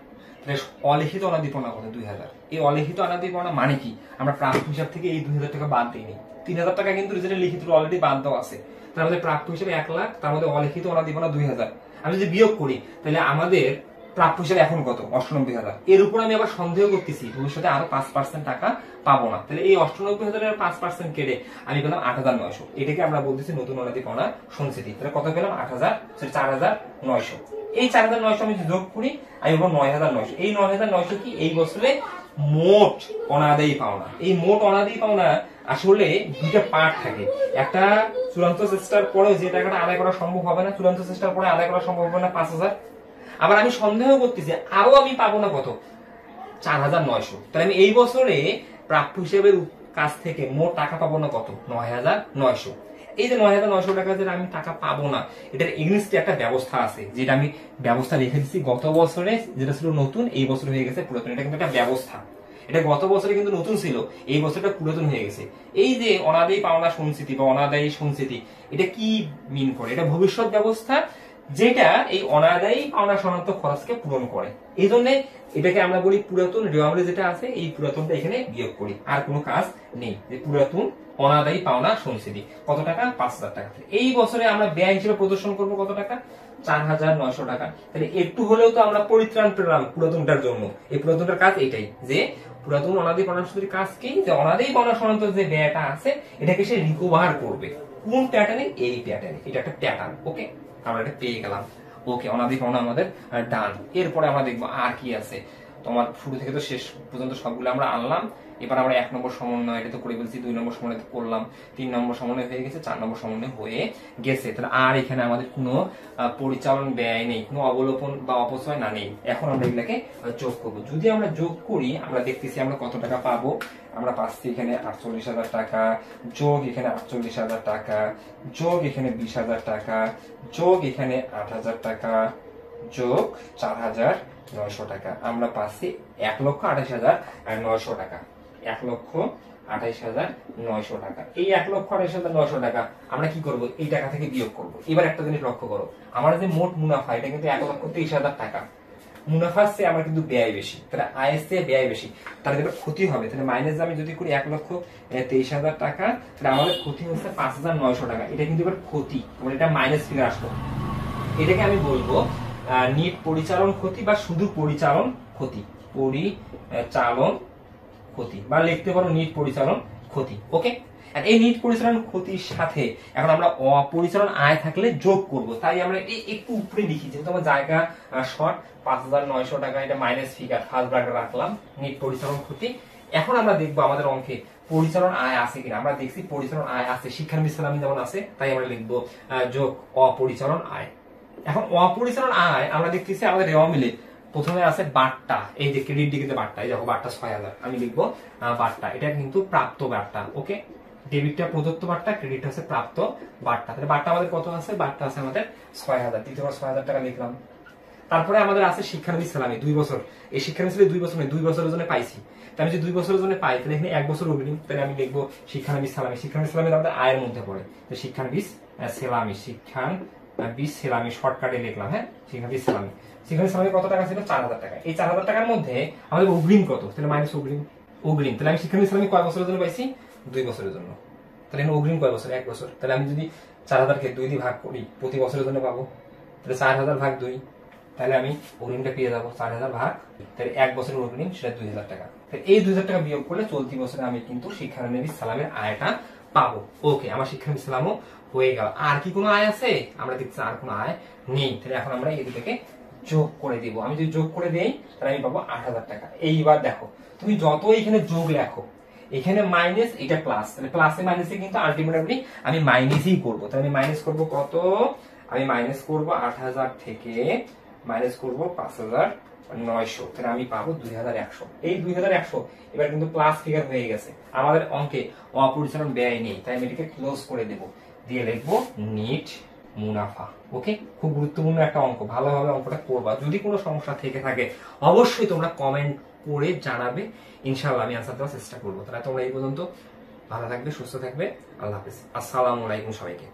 অলিখিত অনাদায়ী পাওনা কত? 2,000। এই অলিখিত অনাদায়ী পাওনা মানে কি? আমরা প্রাপ্য হিসাব থেকে এই 2,000 টাকা বাদ দিইনি। 3,000 টাকা কিন্তু যেটা লিখিত অলরেডি বাদ দেওয়া আছে, তার মধ্যে প্রাপ্য হিসাবে 1 লাখ, তার মধ্যে অলিখিত অনাদায়ী পাওনা 2,000। আমি যদি বিয়োগ করি তাহলে আমাদের প্রাপ্য হিসাবে এখন কত? 98,000। এর উপর আমি আবার সন্দেহ করতেছি ভবিষ্যতে আরো 5% টাকা পাবো না, তাহলে এই 98,000 এর 5% কেটে আমি পেলাম 8,900। এটাকে আমরা বলতেছি নতুন অনাদায়ী পাওনা সঞ্চিতি। তাহলে কত পেলাম? 4,900। এই 4,900 আমি যোগ করি, আমি বলবো 9,900। এই 9,900 কি? এই বছরে মোট অনাদায়ী পাওনা। এই মোট অনাদায়ী পাওনা আসলে দুইটা পার্ট থাকে। একটা চূড়ান্ত চেষ্টার পরেও যে টাকাটা আদায় করা সম্ভব হবে না, চূড়ান্ত চেষ্টার পরে আদায় করা সম্ভব হবে না 5,000। আবার আমি সন্দেহ করতেছি আরো আমি পাবো না কত? 4,900। তাহলে আমি এই বছরে প্রাপ্য হিসেবে কাছ থেকে মোট টাকা পাবো না কত? 9,900। এই যে 9,900 টাকা যেটা আমি টাকা পাবো না, এটার এগেইনস্টে একটা ব্যবস্থা আছে, যেটা আমি ব্যবস্থা রেখে দিচ্ছি গত বছরে, যেটা ছিল নতুন, এই বছর হয়ে গেছে পুরাতন। এটা কিন্তু একটা ব্যবস্থা, এটা গত বছরে কিন্তু নতুন ছিল, এই বছরটা পুরাতন হয়ে গেছে। এই যে অনাদায়ী পাওনা সঞ্চিতি বা অনাদায়ী সঞ্চিতি, এটা কি মিন করে? এটা ভবিষ্যৎ ব্যবস্থা যেটা এই অনাদায়ী পাওনা সনাক্ত খরচকে পূরণ করে। এই জন্য এটাকে আমরা বলি পুরাতন। রেওয়ামিলে যেটা আছে এই পুরাতনটা এখানে বিয়োগ করি, আর কোনো কাজ নেই। যে পুরাতন অনাদায়ী পাওনা সঞ্চিতি কত টাকা? 5,000 টাকা। এই বছরে আমরা ব্যয় হিসেবে প্রদর্শন করবো কত টাকা? 4,900 টাকা। তাহলে একটু হলেও তো আমরা পরিত্রাণ পেলাম পুরাতনটার জন্য। এই পুরাতনটার কাজ এইটাই যে পুরাতন অনাদায়ী পাওনা সঞ্চিতির কাজ কি? যে অনাদায়ী পাওনা সনাক্ত যে ব্যয়টা আছে এটাকে সে রিকভার করবে। কোন প্যাটার্নে? এই প্যাটার্নে। এটা একটা প্যাটার্ন। ওকে, আমরা এটা পেয়ে গেলাম। ওকে, অনাদায়ী পাওনা আমাদের ডান। এরপরে আমরা দেখবো আর কি আছে। তোমার শুরু থেকে তো শেষ পর্যন্ত সবগুলো আমরা আনলাম। এবার আমরা 1 নম্বর সমন্বয় এটা তো করে বলছি, 2 নম্বর সমন্বয় করলাম, 3 নম্বর সমন্বয় হয়ে গেছে, 4 নম্বর সমন্বয় হয়ে গেছে। তাহলে আর এখানে আমাদের কোনো পরিচালন ব্যয় নেই, কোনো অবলোপন বা অপচয় না নেই। এখন আমরা এগুলাকে যোগ করবো। যদি আমরা যোগ করি আমরা দেখতেছি আমরা কত টাকা পাবো। আমরা পাচ্ছি এখানে 48,000 টাকা, যোগ এখানে 48,000 টাকা, যোগ এখানে 20,000 টাকা, যোগ এখানে 8,000 টাকা, যোগ 4,900 টাকা। আমরা পাচ্ছি 1,28,900 টাকা। 1,28,900 টাকা। এই 1,28,900 টাকা আমরা কি করব? এই টাকা থেকে বিয়োগ করব। এবার একটা জিনিস লক্ষ্য করো, আমার যে মোট মুনাফা এটা কিন্তু 1,23,000 টাকা। মুনাফার চেয়ে আমার কিন্তু ব্যয় বেশি, তাহলে আয়ের চেয়ে ব্যয় বেশি, তাহলে এবার ক্ষতি হবে। তাহলে মাইনাস আমি যদি করি 1,23,000 টাকা, তাহলে আমাদের ক্ষতি হচ্ছে 5,900 টাকা। এটা কিন্তু এবার ক্ষতি, মানে এটা মাইনাস ফিগার আসলো। এটাকে আমি বলবো নিট পরিচালন ক্ষতি বা শুধু পরিচালন ক্ষতি। পরিচালন ক্ষতি বা লিখতে পারো নিট পরিচালন ক্ষতি। ওকে, আর এই নিট পরিচালন ক্ষতির সাথে এখন আমরা অপরিচালন আয় থাকলে যোগ করব। তাই আমরা একটু উপরে লিখি, যেহেতু আমার জায়গা শর্ট, 5,900 টাকা, এটা মাইনাস ফিগার ফার্স্ট ব্র্যাকেট রাখলাম, নিট পরিচালন ক্ষতি। এখন আমরা দেখবো আমাদের অঙ্কে পরিচালন আয় আছে কিনা। আমরা দেখছি পরিচালন আয় আছে, শিক্ষানবিদ সালামি যেমন আছে, তাই আমরা লিখবো যোগ অপরিচালন আয়। এখন অপরিচালন আয় আমরা দেখতেছি আমাদের রেওয়া মিলে প্রথমে আছে বাট্টা, এই যে ক্রেডিট দিকে বাট্টা, এই দেখো বাট্টা 6,000, আমি লিখবো বাট্টা, এটা কিন্তু প্রাপ্ত বাট্টা। ওকে, ডেবিটটা প্রদত্ত বাট্টা, ক্রেডিট হচ্ছে প্রাপ্ত বাট্টা। তাহলে বাট্টা আমাদের কত আছে? বাট্টা আছে আমাদের 6,000, দ্বিতীয়বার 6,000 টাকা লিখলাম। তারপরে আমাদের আছে শিক্ষানবিদ সালামি 2 বছর। এই শিক্ষানবিদ সালামি 2 বছর নয়, 2 বছরের জন্য পাইছি। তাই আমি যদি 2 বছরের জন্য পাই তাহলে এখানে 1 বছর অগ্রিম, তাহলে আমি লিখবো শিক্ষানবিদ সালামি। শিক্ষানবিদ সালামি আমাদের আয়ের মধ্যে পড়ে, তো শিক্ষানবিদ সালামি, শিক্ষানবিদ সালামি শর্টকাটে লিখলাম। হ্যাঁ, শিক্ষানবিদ সালামি। শিক্ষানবিদ সালামি কত টাকা ছিল? 4,000 টাকা। এই 4,000 টাকার মধ্যে আমাদের অগ্রিম কত? তাহলে মাইনাস অগ্রিম। অগ্রিম তাহলে আমি শিক্ষানবিদ সালামি কয় বছরের জন্য পাইছি? 2 বছরের জন্য। তাহলে এখানে অগ্রিম কয় বছর? 1 বছর। তাহলে আমি যদি 4,000কে 2 দিয়ে ভাগ করি, প্রতি বছরের জন্য পাবো, তাহলে 4,000 ভাগ 2, তাহলে আমি অগ্রিমটা পেয়ে যাবো 4,000 ভাগ, তাহলে 1 বছরের অগ্রিম, সেটা 2,000 টাকা। এই 2,000 টাকা বিয়োগ করলে চলতি বছরে আমি কিন্তু শিক্ষানবিদ সালামের আয়টা পাবো। ওকে, আমার শিক্ষানবিদ সালামও হয়ে গেল। আর কি কোনো আয় আছে? আমরা দেখছি আর কোনো আয় নেই। তাহলে এখন আমরা এই দুটোকে যোগ করে দিব। আমি যদি যোগ করে দেই তাহলে আমি পাবো 8,000 টাকা। এইবার দেখো, তুমি যত এখানে যোগ লেখো, এখানে মাইনাস, এটা প্লাস, তাহলে প্লাসে মাইনাসে কিন্তু আলটিমেটলি আমি মাইনাসই করবো। তাহলে আমি মাইনাস করবো কত? আমি মাইনাস করবো 8,000 থেকে মাইনাস করবো 5,900, তাহলে আমি পাবো 2,100। এই 2,100 এবার কিন্তু প্লাস ফিগার হয়ে গেছে। আমাদের অঙ্কে অপরিচালন ব্যয় নেই, তাই আমি এটাকে ক্লোজ করে দেবো, দিয়ে লিখবো নিট মুনাফা। ওকে, খুব গুরুত্বপূর্ণ একটা অঙ্ক, ভালোভাবে অঙ্কটা করবা। যদি কোনো সমস্যা থেকে থাকে অবশ্যই তোমরা কমেন্ট করে জানাবে, ইনশাআল্লাহ আমি আনসার দেওয়ার চেষ্টা করবো। তাহলে তোমরা এই পর্যন্ত ভালো থাকবে, সুস্থ থাকবে, আল্লাহ হাফেজ, আসসালামু আলাইকুম সবাইকে।